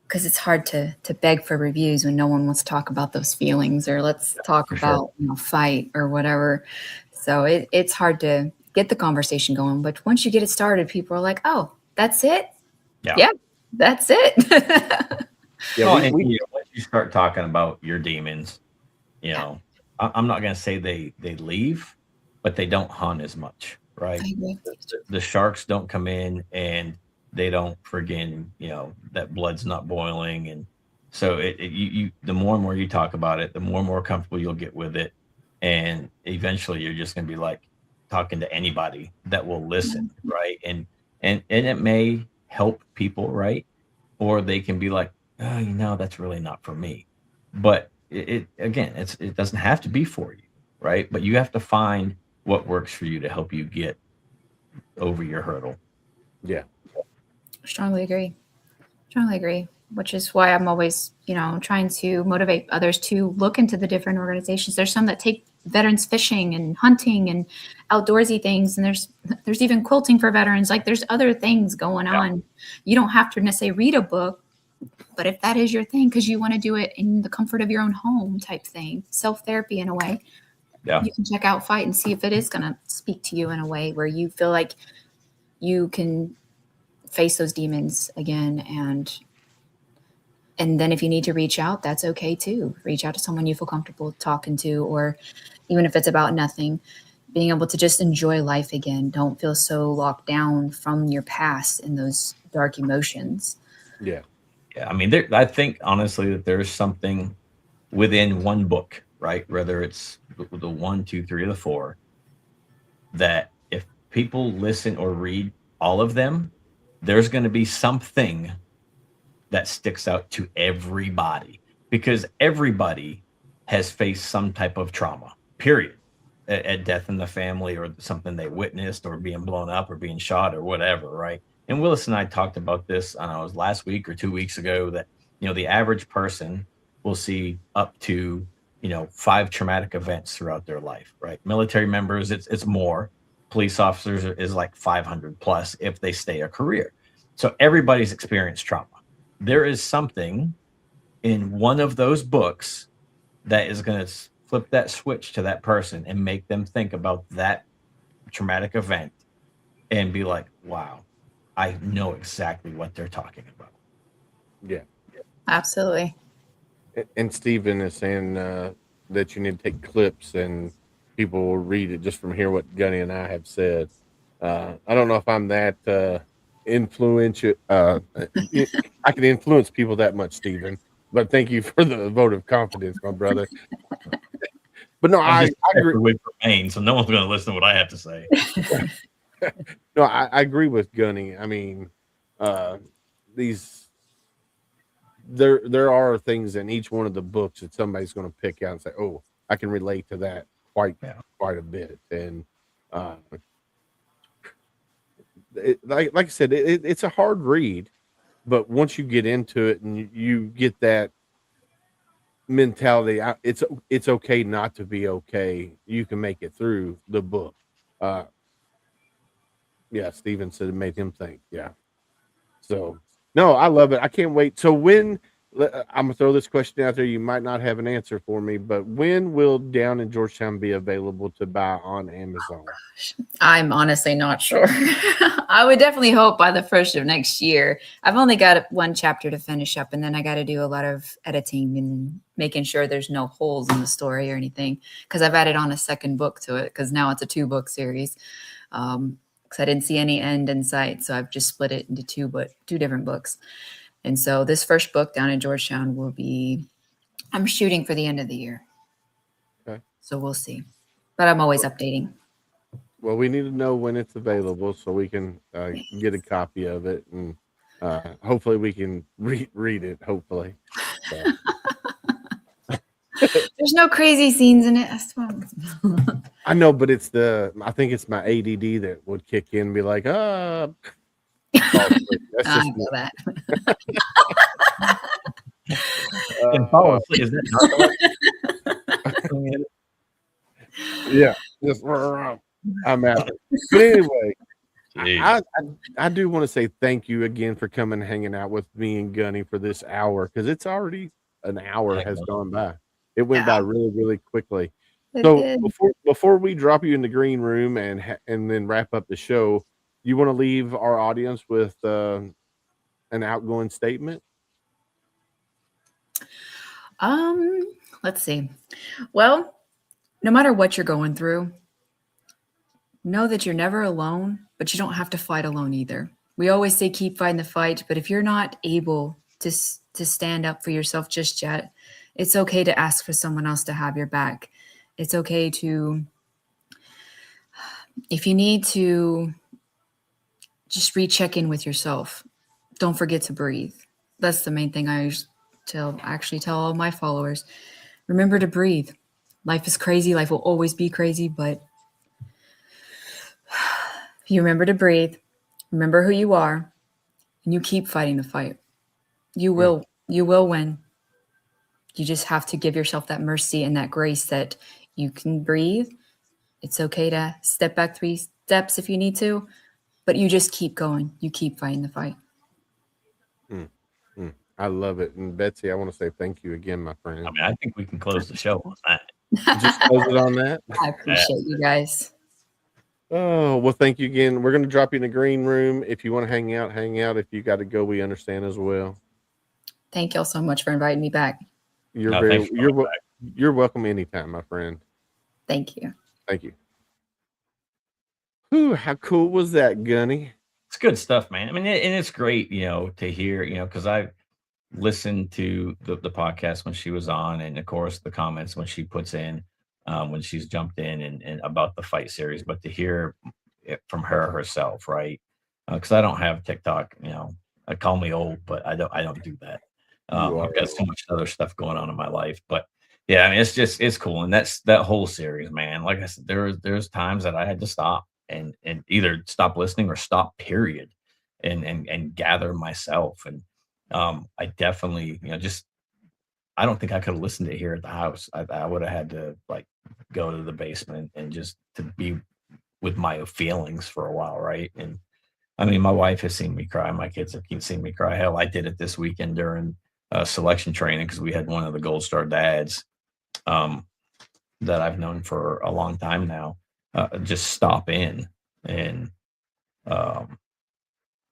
because it's hard to beg for reviews when no one wants to talk about those feelings, or let's talk about fight or whatever. So it's hard to get the conversation going. But once you get it started, people are like, oh, that's it? Yeah, that's it. Once you start talking about your demons, I'm not going to say they leave, but they don't hunt as much, right? I agree. The sharks don't come in and they don't friggin', that blood's not boiling. And so the more and more you talk about it, the more and more comfortable you'll get with it. And eventually you're just going to be like talking to anybody that will listen, right? And it may help people, right? Or they can be like, oh, that's really not for me. But it doesn't have to be for you, right? But you have to find what works for you to help you get over your hurdle. Yeah. Strongly agree, which is why I'm always, trying to motivate others to look into the different organizations. There's some that take veterans fishing and hunting and outdoorsy things, and there's even quilting for veterans. Like, there's other things going on. You don't have to necessarily read a book, but if that is your thing, because you want to do it in the comfort of your own home type thing, self-therapy in a way, you can check out Fight and see if it is going to speak to you in a way where you feel like you can face those demons again. And then if you need to reach out, that's okay too. Reach out to someone you feel comfortable talking to, or even if it's about nothing, being able to just enjoy life again. Don't feel so locked down from your past and those dark emotions. Yeah. I mean, I think honestly that there's something within one book, right? Whether it's the 1, 2, 3, or the 4, that if people listen or read all of them, there's going to be something that sticks out to everybody, because everybody has faced some type of trauma, period. A death in the family, or something they witnessed, or being blown up, or being shot, or whatever, right? And Willis and I talked about this, I don't know, it was last week or 2 weeks ago, that, the average person will see up to, 5 traumatic events throughout their life, right? Military members, it's more. Police officers is like 500 plus if they stay a career. So everybody's experienced trauma. There is something in one of those books that is going to flip that switch to that person and make them think about that traumatic event and be like, wow, I know exactly what they're talking about. Yeah. Absolutely. And Stephen is saying that you need to take clips and people will read it just from here what Gunny and I have said. I don't know if I'm that influential. I can influence people that much, Stephen. But thank you for the vote of confidence, my brother. But no, I agree with Maine, so no one's going to listen to what I have to say. No, I agree with Gunny. I mean, there are things in each one of the books that somebody's going to pick out and say, "Oh, I can relate to that quite a bit." And like I said, it's a hard read, but once you get into it and you get that mentality, it's okay not to be okay. You can make it through the book. Yeah, Steven said it made him think. Yeah. So, no, I love it. I can't wait. So when I'm gonna throw this question out there, you might not have an answer for me, but when will Down in Georgetown be available to buy on Amazon? I'm honestly not sure. I would definitely hope by the first of next year. I've only got one chapter to finish up, and then I got to do a lot of editing and making sure there's no holes in the story or anything, because I've added on a second book to it, because now it's a 2-book series. Because I didn't see any end in sight, so I've just split it into two different books. And so this first book, Down in Georgetown, will be, I'm shooting for the end of the year. Okay. So we'll see. But I'm always updating. Well, we need to know when it's available so we can get a copy of it, and hopefully we can read it. Hopefully. So. There's no crazy scenes in it. I know, but I think it's my ADD that would kick in and be like, that's I know that. And fall asleep, is that yeah, just I'm out. But anyway, I do want to say thank you again for coming and hanging out with me and Gunny for this hour, because it's already an hour has gone by. It went by really, really quickly. So before we drop you in the green room and then wrap up the show, you want to leave our audience with an outgoing statement? Let's see. Well, no matter what you're going through, know that you're never alone, but you don't have to fight alone either. We always say keep fighting the fight, but if you're not able to stand up for yourself just yet, it's okay to ask for someone else to have your back. It's okay to, if you need to, just recheck in with yourself. Don't forget to breathe. That's the main thing I tell all my followers. Remember to breathe. Life is crazy. Life will always be crazy, but if you remember to breathe, remember who you are, and you keep fighting the fight, you will win. You just have to give yourself that mercy and that grace that you can breathe. It's okay to step back 3 steps if you need to, but you just keep going. You keep fighting the fight. I love it. And Betsy, I want to say thank you again, my friend. I mean, I think we can close the show on that. Just close it on that. I appreciate you guys. Oh, well, thank you again. We're going to drop you in the green room. If you want to hang out, hang out. If you got to go, we understand as well. Thank y'all so much for inviting me back. You're welcome anytime, my friend. Thank you. Thank you. Whew, how cool was that, Gunny? It's good stuff, man. I mean, and it's great, to hear, because I listened to the podcast when she was on, and of course the comments when she puts in, when she's jumped in and about the fight series, but to hear it from her herself, right? Because I don't have TikTok, I call me old, but I don't do that. I've got so much other stuff going on in my life, but yeah, I mean, it's cool. And that's that whole series, man. Like I said, there's times that I had to stop and either stop listening or stop period and gather myself. And I definitely, I don't think I could have listened to it here at the house. I would have had to go to the basement and just to be with my feelings for a while. Right. And I mean, my wife has seen me cry. My kids have seen me cry. Hell, I did it this weekend during selection training because we had one of the Gold Star dads that I've known for a long time now just stop in, and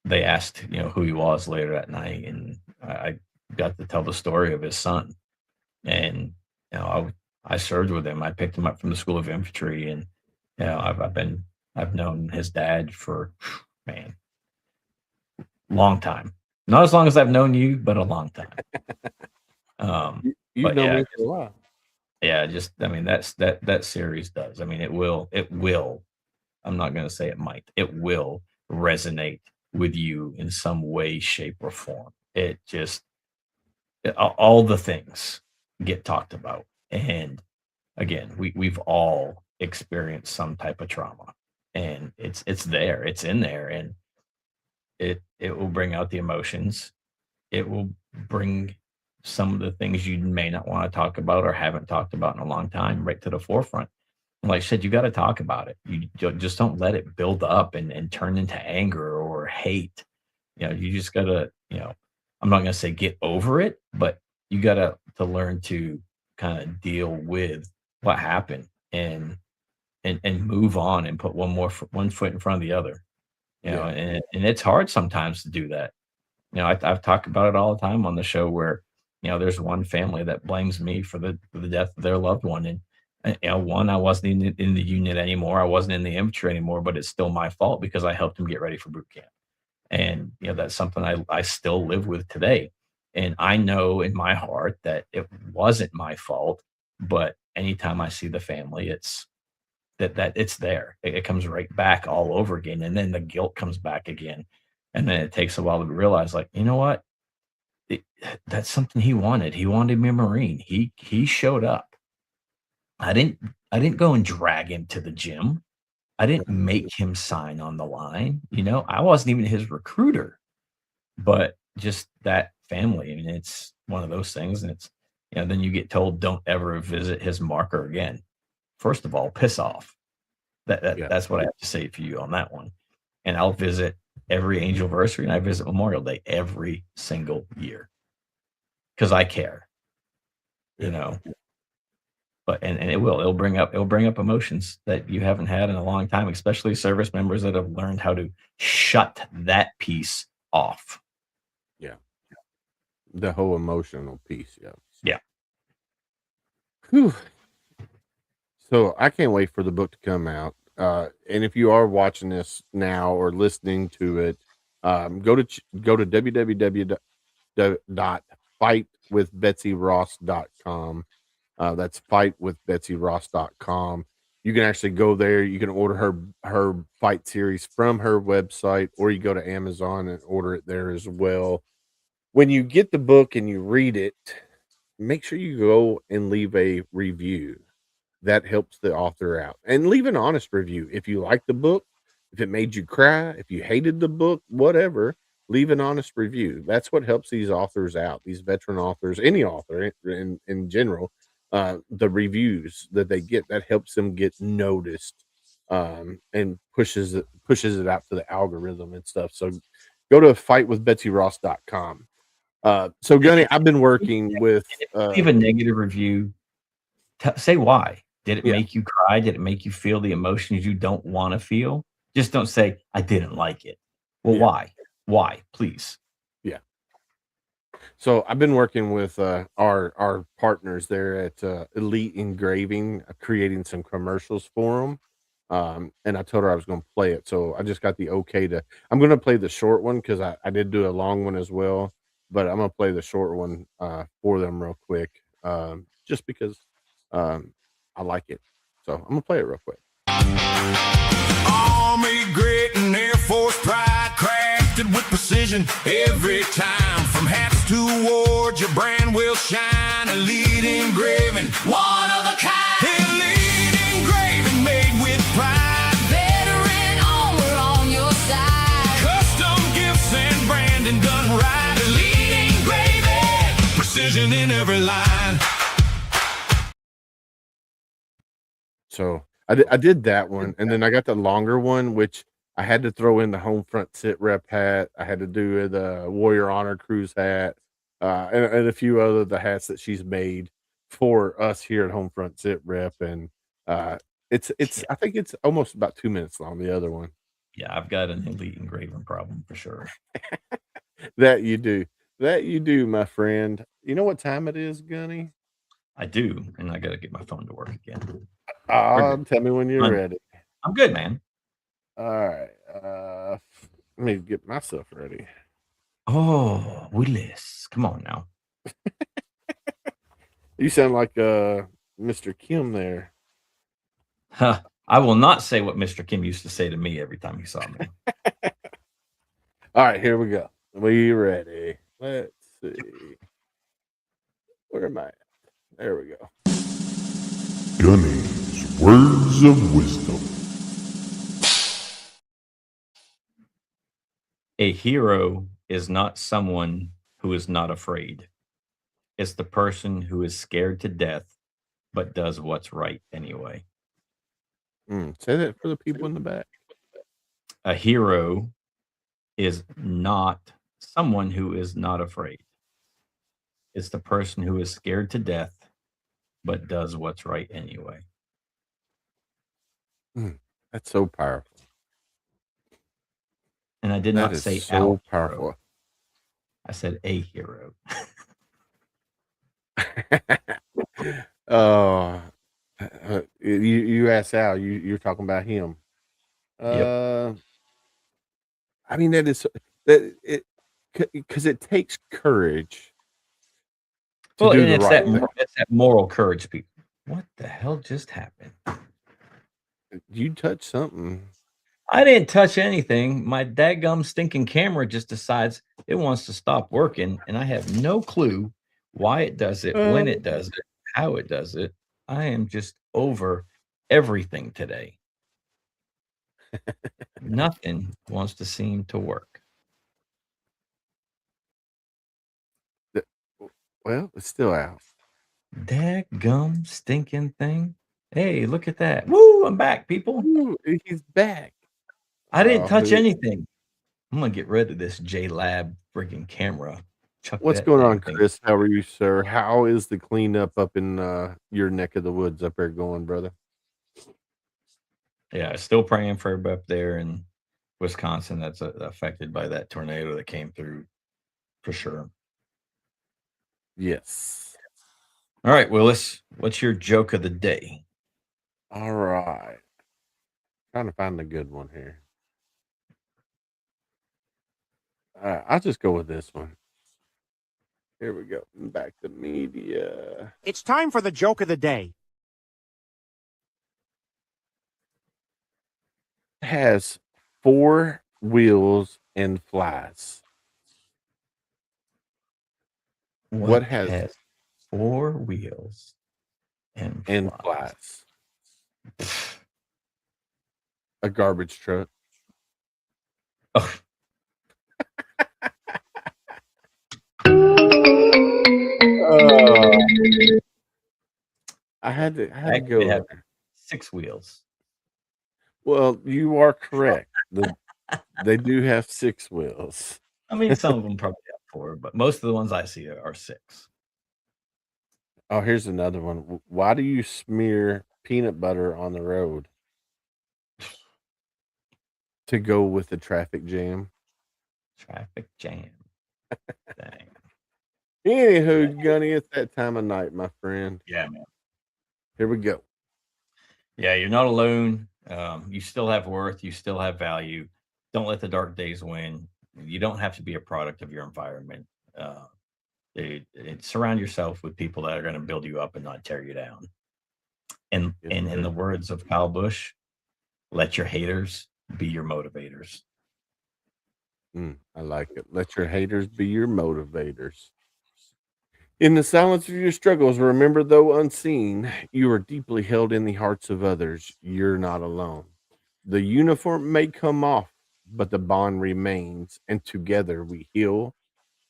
they asked, who he was later that night, and I got to tell the story of his son. And I served with him. I picked him up from the School of Infantry, and I've known his dad for long time. Not as long as I've known you, but a long time. You've known me for a while. Yeah, that series does. It will. I'm not going to say it might. It will resonate with you in some way, shape, or form. All the things get talked about. And again, we've all experienced some type of trauma, and it's there, it's in there, and it will bring out the emotions. It will bring some of the things you may not want to talk about or haven't talked about in a long time right to the forefront. And like I said, you got to talk about it. You just don't let it build up and turn into anger or hate. You just got to, I'm not going to say get over it, but you got to learn to kind of deal with what happened and move on and put one foot in front of the other. And it's hard sometimes to do that. I've talked about it all the time on the show where, there's one family that blames me for the death of their loved one. And, I wasn't in the unit anymore. I wasn't in the infantry anymore, but it's still my fault because I helped him get ready for boot camp. And, that's something I still live with today. And I know in my heart that it wasn't my fault, but anytime I see the family, it's that it's there. It comes right back all over again. And then the guilt comes back again. And then it takes a while to realize, like, you know what? That's something he wanted. He wanted to be a Marine. He showed up. I didn't go and drag him to the gym. I didn't make him sign on the line. I wasn't even his recruiter, but just that family. It's one of those things. And it's, then you get told, don't ever visit his marker again. First of all, piss off. That's what I have to say for you on that one. And I'll visit every Angelversary, and I visit Memorial Day every single year because I care, But it'll bring up emotions that you haven't had in a long time, especially service members that have learned how to shut that piece off. Yeah, the whole emotional piece. Yeah. Whew. So I can't wait for the book to come out. And if you are watching this now or listening to it, go to www.fightwithbetsyross.com. That's fightwithbetsyross.com. You can actually go there. You can order her fight series from her website, or you go to Amazon and order it there as well. When you get the book and you read it, make sure you go and leave a review. That helps the author out, and leave an honest review. If you like the book, if it made you cry, if you hated the book, whatever, leave an honest review. That's what helps these authors out, these veteran authors, any author in general. The reviews that they get, that helps them get noticed, and pushes it out to the algorithm and stuff. So go to fightwithbetsyross.com. So Gunny, I've been working with leave a negative review. Say why. Did it make you cry? Did it make you feel the emotions you don't want to feel? Just don't say, I didn't like it. Well, why? Why, please? Yeah. So I've been working with our partners there at Elite Engraving, creating some commercials for them. And I told her I was going to play it. So I just got the okay I'm going to play the short one because I did do a long one as well. But I'm going to play the short one for them real quick, just because I like it. So I'm going to play it real quick. Army grit and Air Force pride, crafted with precision every time. From hats to awards, your brand will shine. Elite Engraving, one of a kind. Elite Engraving, made with pride. Veteran armor on your side. Custom gifts and branding done right. Elite Engraving, precision in every line. So I did that one, and then I got the longer one, which I had to throw in the HomeFront SitRep hat. I had to do the Warrior Honor Cruise hat. and a few other the hats that she's made for us here at HomeFront SitRep, and it's I think it's almost about 2 minutes long. The other one Yeah, I've got an elite engraving problem for sure. that you do, my friend. You know what time it is, Gunny? I do, and I got to get my phone to work again. Tell me when you're ready. I'm good, man. All right, let me get myself ready. Oh, Willis, come on now. You sound like Mr. Kim there. Huh. I will not say what Mr. Kim used to say to me every time he saw me. All right, here we go. We ready? Let's see. Where am I at? There we go. Gunny's Words of Wisdom. A hero is not someone who is not afraid. It's the person who is scared to death but does what's right anyway. Say that for the people in the back. A hero is not someone who is not afraid. It's the person who is scared to death but does what's right anyway. That's so powerful. And I did That not is say so our powerful. hero. I said a hero. You asked Al. You're talking about him. Yep. I mean that it because it takes courage to Well, do and the it's right that thing. it's that moral courage, people. What the hell just happened? You touch something. I didn't touch anything. My daggum stinking camera just decides it wants to stop working, and I have no clue why it does it, when it does it, how it does it. I am just over everything today. Nothing wants to seem to work. Well, it's still out. Daggum stinking thing. Hey, look at that. Woo, I'm back, people. Ooh, he's back. I didn't touch Who- anything. I'm gonna get rid of this JLab freaking camera. Chuck What's that going dang on, thing. Chris? How are you, sir? How is the cleanup up in your neck of the woods up there going, brother? Yeah, still praying for everybody up there in Wisconsin that's affected by that tornado that came through, for sure. Yes. All right, Willis, what's your joke of the day? All right. Trying to find a good one here. I'll just go with this one. Here we go. Back to media. It's time for the joke of the day. Has 4 wheels and flies. What has 4 wheels and flies? A garbage truck. Oh. I had to Actually, go they have there. 6 wheels. Well, you are correct. They do have 6 wheels. I mean, some of them probably have 4, but most of the ones I see are 6. Oh, here's another one. Why do you smear peanut butter on the road? To go with the traffic jam. Traffic jam. Dang. Anywho, Gunny, it's that time of night, my friend. Yeah, man. Here we go. Yeah, you're not alone. You still have worth. You still have value. Don't let the dark days win. You don't have to be a product of your environment. Surround yourself with people that are going to build you up and not tear you down. And in the words of Kyle Busch, let your haters be your motivators. I like it. Let your haters be your motivators. In the silence of your struggles, remember, though unseen, you are deeply held in the hearts of others. You're not alone. The uniform may come off, but the bond remains. And together we heal,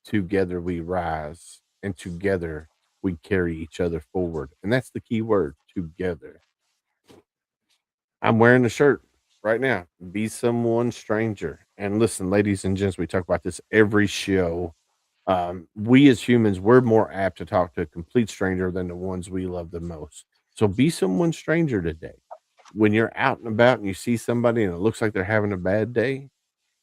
together we rise, and together we carry each other forward. And that's the key word, together. I'm wearing the shirt right now. Be someone stranger. And listen, ladies and gents, we talk about this every show. We as humans, we're more apt to talk to a complete stranger than the ones we love the most. So be someone's stranger today. When you're out and about and you see somebody and it looks like they're having a bad day,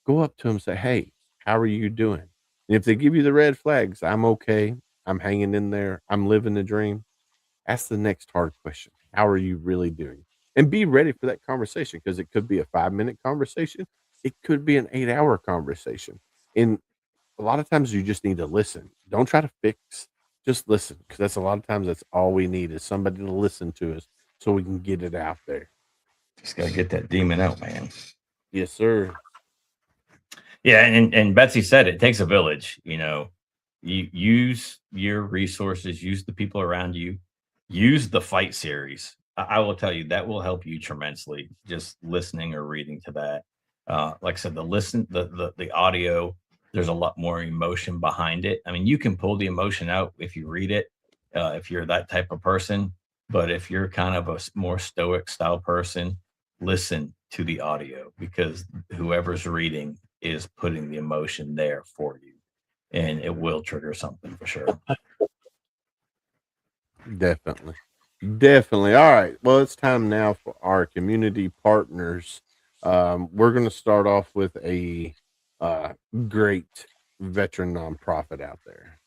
go up to them and say, "Hey, how are you doing?" And if they give you the red flags, "I'm okay. I'm hanging in there. I'm living the dream." Ask the next hard question. How are you really doing? And be ready for that conversation because it could be a 5-minute conversation. It could be an 8-hour conversation. And a lot of times you just need to listen. Don't try to fix, just listen because that's a lot of times that's all we need is somebody to listen to us so we can get it out there. Just gotta get that demon out, man. Yes, sir. Yeah, and Betsy said it takes a village. You use your resources, use the people around you, use the fight series. I will tell you that will help you tremendously. Just listening or reading to that. Like I said, the audio. There's a lot more emotion behind it. I mean, you can pull the emotion out if you read it, if you're that type of person. But if you're kind of a more stoic style person, listen to the audio because whoever's reading is putting the emotion there for you and it will trigger something for sure. Definitely. Definitely. All right. Well, it's time now for our community partners. We're going to start off with a great veteran nonprofit out there.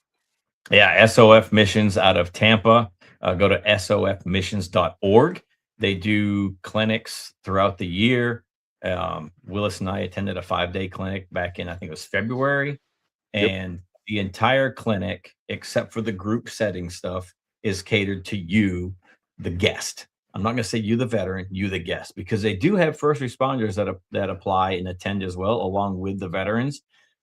Yeah, SOF Missions out of Tampa. Go to sofmissions.org. They do clinics throughout the year. Willis and I attended a 5-day clinic back in, I think it was February. And the entire clinic, except for the group setting stuff, is catered to you, the guest. I'm not going to say you, the veteran, you, the guest, because they do have first responders that apply and attend as well, along with the veterans.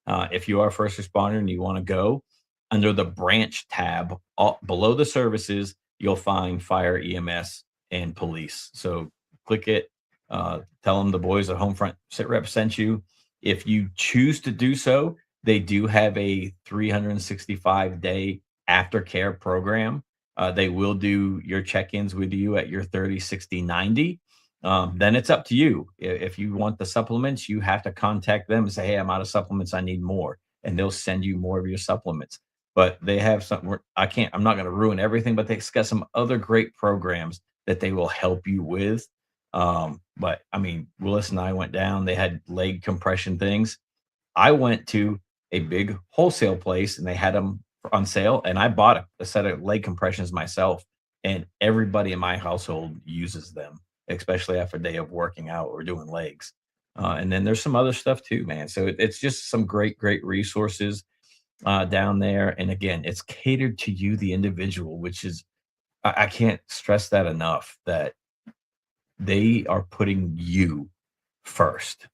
If you are a first responder and you want to go, under the branch tab below the services, you'll find fire, EMS, and police. So click it. Tell them the boys at HomeFront SitRep sent you. If you choose to do so, they do have a 365-day aftercare program. They will do your check-ins with you at your 30, 60, 90. Then it's up to you. If you want the supplements, you have to contact them and say, "Hey, I'm out of supplements. I need more." And they'll send you more of your supplements. But they have something I'm not going to ruin everything, but they've got some other great programs that they will help you with. But I mean, Willis and I went down, they had leg compression things. I went to a big wholesale place and they had them on sale. And I bought a set of leg compressions myself. And everybody in my household uses them, especially after a day of working out or doing legs. And then there's some other stuff too, man. So it's just some great resources down there. And again, it's catered to you, the individual, which is, I can't stress that enough, that they are putting you first.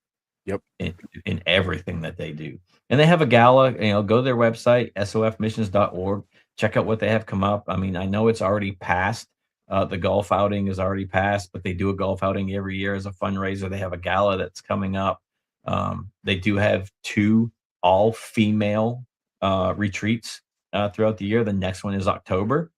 Yep. In everything that they do. And they have a gala, go to their website, sofmissions.org, check out what they have come up. I mean, I know it's already passed. The golf outing is already passed, but they do a golf outing every year as a fundraiser. They have a gala that's coming up. They do have 2 all-female retreats throughout the year. The next one is October.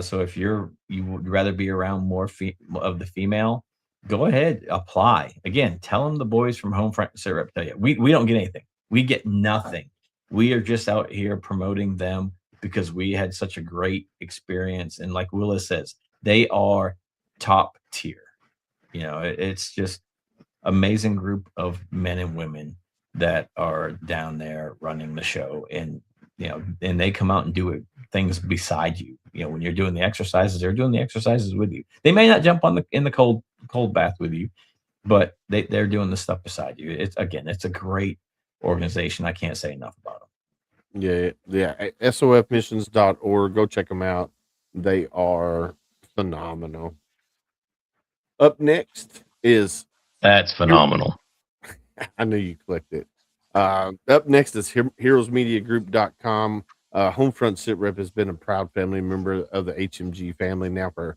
So if you would rather be around more of the female, go ahead, apply. Again, tell them the boys from HomeFront SitRep tell you. We don't get anything. We get nothing. We are just out here promoting them because we had such a great experience. And like Willis says, they are top tier. It's just amazing group of men and women that are down there running the show. And and they come out and do things beside you. When you're doing the exercises, they're doing the exercises with you. They may not jump in the cold bath with you, but they're doing the stuff beside you. It's a great organization. I can't say enough about them. Yeah. sofmissions.org. Go check them out. They are phenomenal. Up next is That's phenomenal. I knew you clicked it. Up next is heroesmediagroup.com. HomeFront SitRep has been a proud family member of the HMG family now for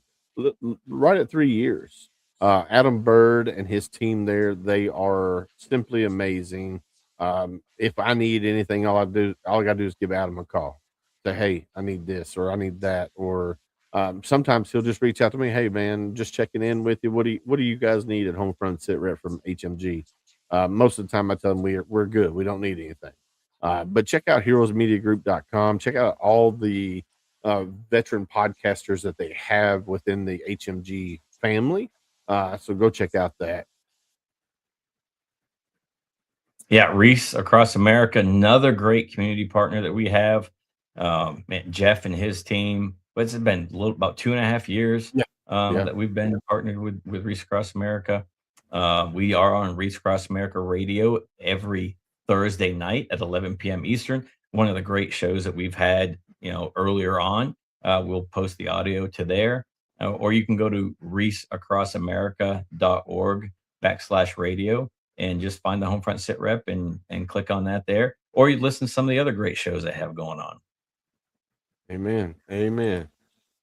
right at 3 years. Adam Bird and his team there, they are simply amazing. If I need anything, all I gotta do is give Adam a call. Say, "Hey, I need this," or "I need that," or sometimes he'll just reach out to me. "Hey, man, just checking in with you. What do you guys need at HomeFront SitRep from HMG?" Most of the time I tell them we're good. We don't need anything. But check out heroesmediagroup.com. Check out all the veteran podcasters that they have within the HMG family. So go check out that. Yeah, Reese Across America, another great community partner that we have. Man, Jeff and his team. What's it been? About 2.5 years that we've been partnered with Reese Across America. We are on Reese Across America Radio every Thursday night at 11 p.m. Eastern. One of the great shows that we've had, earlier on. We'll post the audio to there, or you can go to reaseacrossamerica.org/radio and just find the Homefront SitRep and click on that there, or you listen to some of the other great shows that have going on. Amen. Amen.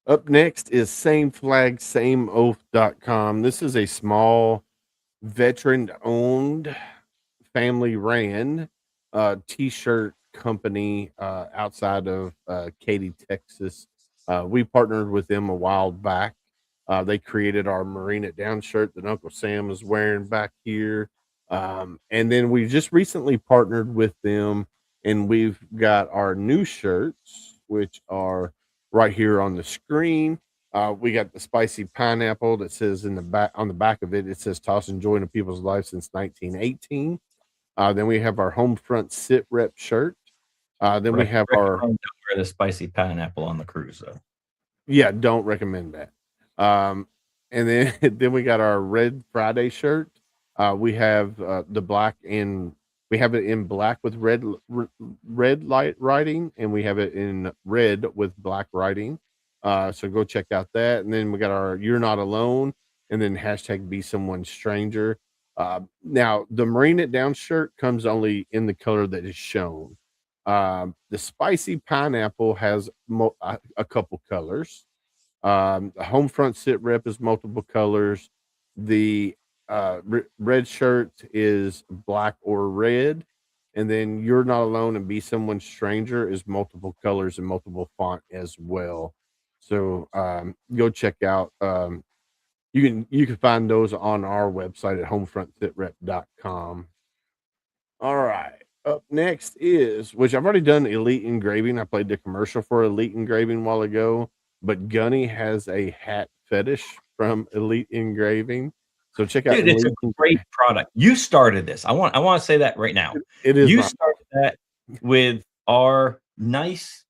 Up next is sameflagsameoath.com. This is a small veteran-owned, family-ran t-shirt company outside of Katy, Texas. We partnered with them a while back. They created our Marine It Down shirt that Uncle Sam is wearing back here. And then we just recently partnered with them, and we've got our new shirts, which are right here on the screen. We got the spicy pineapple that says on the back of it, it says tossing joy into people's lives since 1918. Then we have our Homefront SitRep shirt. Then we have our Don't wear the spicy pineapple on the cruise, though. Yeah, don't recommend that. And then then we got our Red Friday shirt. We have the black, and we have it in black with red light writing, and we have it in red with black writing. So go check out that. And then we got our You're Not Alone, and then hashtag Be Someone Stranger. Now the Marine It Down shirt comes only in the color that is shown. The spicy pineapple has a couple colors. The Homefront SitRep is multiple colors. The red shirt is black or red, and then You're Not Alone and Be Someone Stranger is multiple colors and multiple font as well. So go check out. You can find those on our website at homefrontsitrep.com. All right. Up next is, which I've already done, Elite Engraving. I played the commercial for Elite Engraving a while ago, but Gunny has a hat fetish from Elite Engraving. So check out. Dude, it's a great product. You started this. I want to say that right now. It is. You started that with our nice,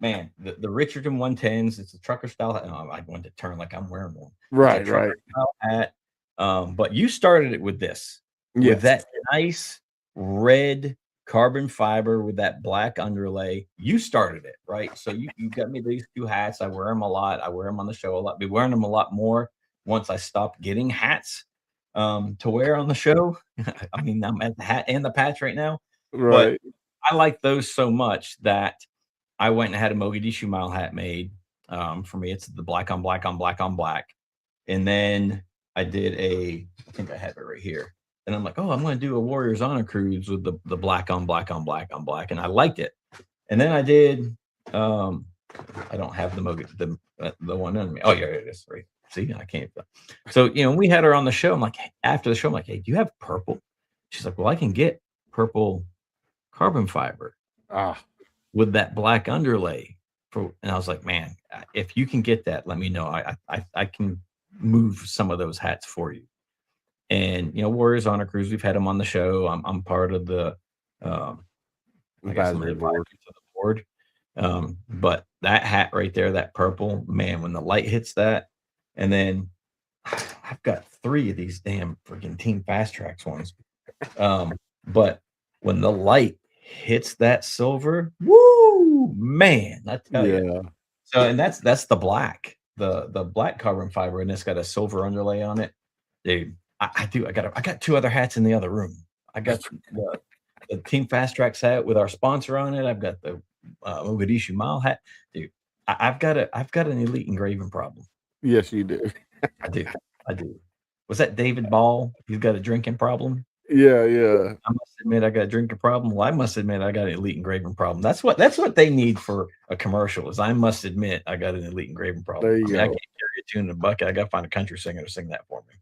man, the Richardson 110s. It's a trucker style hat. Oh, I want to turn like I'm wearing one. Right. Style hat. But you started it with this. Yes. With that nice red carbon fiber with that black underlay. You started it, right? So you got me these two hats. I wear them a lot. I wear them on the show a lot. Be wearing them a lot more once I stopped getting hats to wear on the show. I mean, I'm at the hat and the patch right now. Right. But I like those so much that I went and had a Mogadishu Mile hat made. For me, it's the black on black on black on black. And then I did I think I have it right here. And I'm like, oh, I'm going to do a Warriors Honor Cruise with the black on black on black on black. And I liked it. And then I did, I don't have the one on me. Oh, yeah, it is. Right. See, I can't. So, we had her on the show. I'm like, after the show, I'm like, hey, do you have purple? She's like, well, I can get purple carbon fiber with that black underlay. And I was like, man, if you can get that, let me know. I can move some of those hats for you. And Warriors Honor Cruise, we've had them on the show. I'm part of the advisory board. But that hat right there, that purple, man, when the light hits that, and then I've got 3 of these damn freaking Team Fast Tracks ones. But when the light hits that silver, woo, man, I tell you. So, and that's the black, the black carbon fiber, and it's got a silver underlay on it, dude. I got 2 other hats in the other room. I got the Team Fast Tracks hat with our sponsor on it. I've got the Mogadishu Mile hat, dude. I've got an Elite Engraving problem. Yes, you do. I do. Was that David Ball? He's got a drinking problem. Yeah. I must admit I got a drinking problem. Well, I must admit I got an Elite Engraving problem. That's what they need for a commercial. Is I must admit I got an Elite Engraving problem. There you go. I can't carry a tune in a bucket. I got to find a country singer to sing that for me.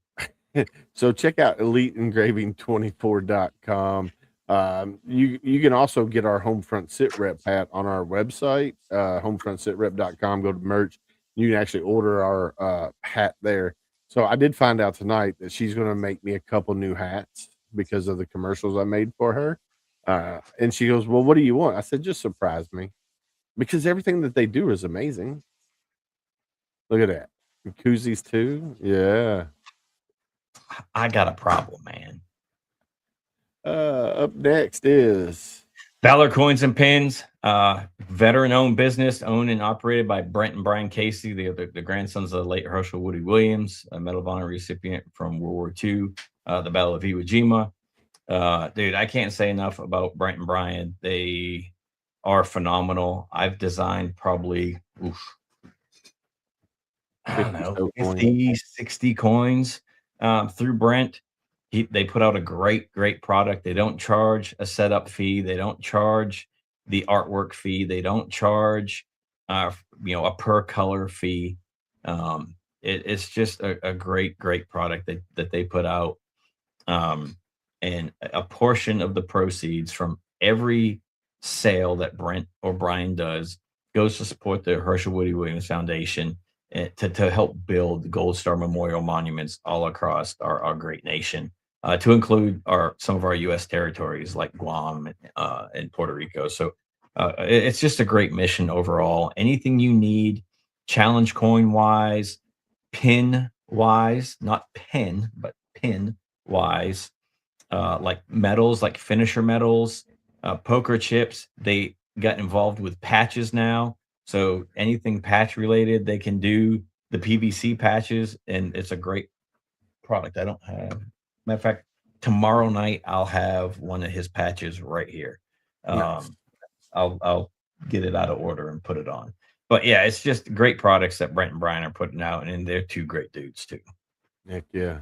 So check out EliteEngraving24.com. You can also get our HomeFront SitRep hat on our website, HomeFrontSitRep.com. Go to merch. You can actually order our hat there. So I did find out tonight that she's going to make me a couple new hats because of the commercials I made for her. And she goes, "Well, what do you want?" I said, "Just surprise me," because everything that they do is amazing. Look at that. And koozies too. Yeah. I got a problem, man. Up next is Valor Coins and Pins, veteran-owned business, owned and operated by Brent and Brian Casey, the grandsons of the late Herschel Woody Williams, a Medal of Honor recipient from World War II, the Battle of Iwo Jima. Dude, I can't say enough about Brent and Brian. They are phenomenal. I've designed probably, I don't know, 50, 60 coins through Brent. They put out a great product. They don't charge a setup fee. They don't charge the artwork fee. They don't charge, a per color fee. It's just a great product that they put out. And a portion of the proceeds from every sale that Brent or Brian does goes to support the Herschel Woody Williams Foundation to help build Gold Star Memorial monuments all across our great nation. To include some of our U.S. territories like Guam and Puerto Rico. So it's just a great mission overall. Anything you need, challenge coin wise, pin wise, not pen, but pin wise, like medals, like finisher medals, poker chips. They got involved with patches now. So anything patch related, they can do the PVC patches, and it's a great product. I don't have. Matter of fact, tomorrow night I'll have one of his patches right here. Nice. I'll get it out of order and put it on. But yeah, it's just great products that Brent and Brian are putting out, and they're two great dudes too. Heck yeah.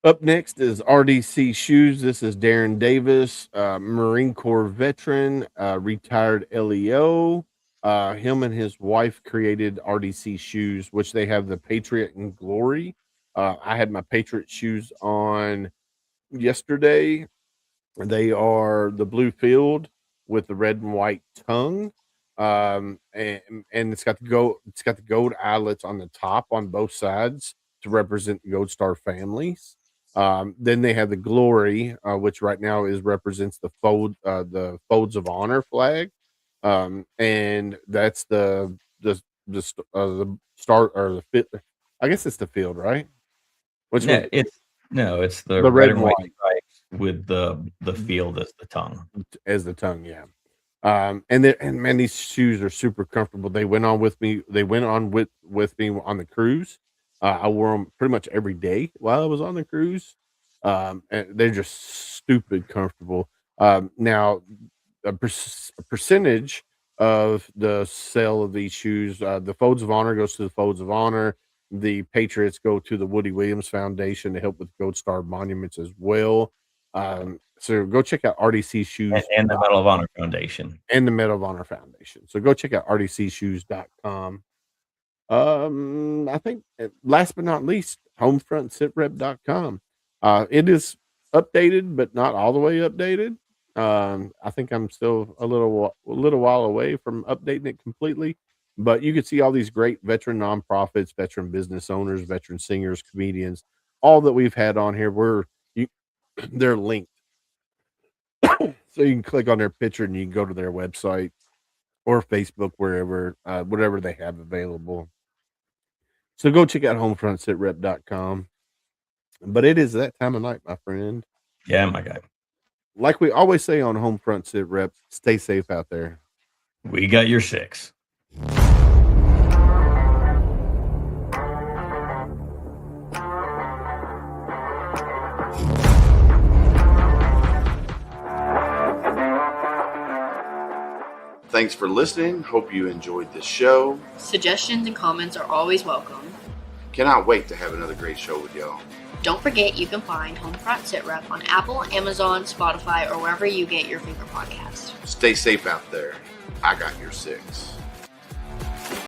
Up next is RDC Shoes. This is Darren Davis, Marine Corps veteran, retired LEO. Him and his wife created RDC Shoes, which they have the Patriot and Glory. I had my Patriot shoes on yesterday. They are the blue field with the red and white tongue. And it's got the gold eyelets on the top on both sides to represent the Gold Star families. Then they have the Glory, which right now represents the Folds of Honor flag. And that's the star or the fit. I guess it's the field, right? It's the red and white stripes with the field as the tongue. Yeah. And man, these shoes are super comfortable. They went on with me. They went on with me on the cruise. I wore them pretty much every day while I was on the cruise. And they're just stupid comfortable. Now a percentage of the sale of these shoes, the Folds of Honor goes to the Folds of Honor. The Patriots go to the Woody Williams Foundation to help with Gold Star monuments as well. So go check out RDC Shoes and the Medal of Honor Foundation. And the Medal of Honor Foundation. So go check out RDCshoes.com. I think last but not least, HomeFrontSitRep.com. It is updated, but not all the way updated. I think I'm still a little while away from updating it completely. But you can see all these great veteran nonprofits, veteran business owners, veteran singers, comedians, all that we've had on here. They're linked. So you can click on their picture and you can go to their website or Facebook, wherever, whatever they have available. So go check out HomeFrontSitRep.com. But it is that time of night, my friend. Yeah, my guy. Like we always say on HomeFront SitRep, stay safe out there. We got your six. Thanks for listening. Hope you enjoyed this show. Suggestions and comments are always welcome. Cannot wait to have another great show with y'all. Don't forget you can find HomeFront SitRep on Apple, Amazon, Spotify, or wherever you get your favorite podcasts. Stay safe out there. I got your six.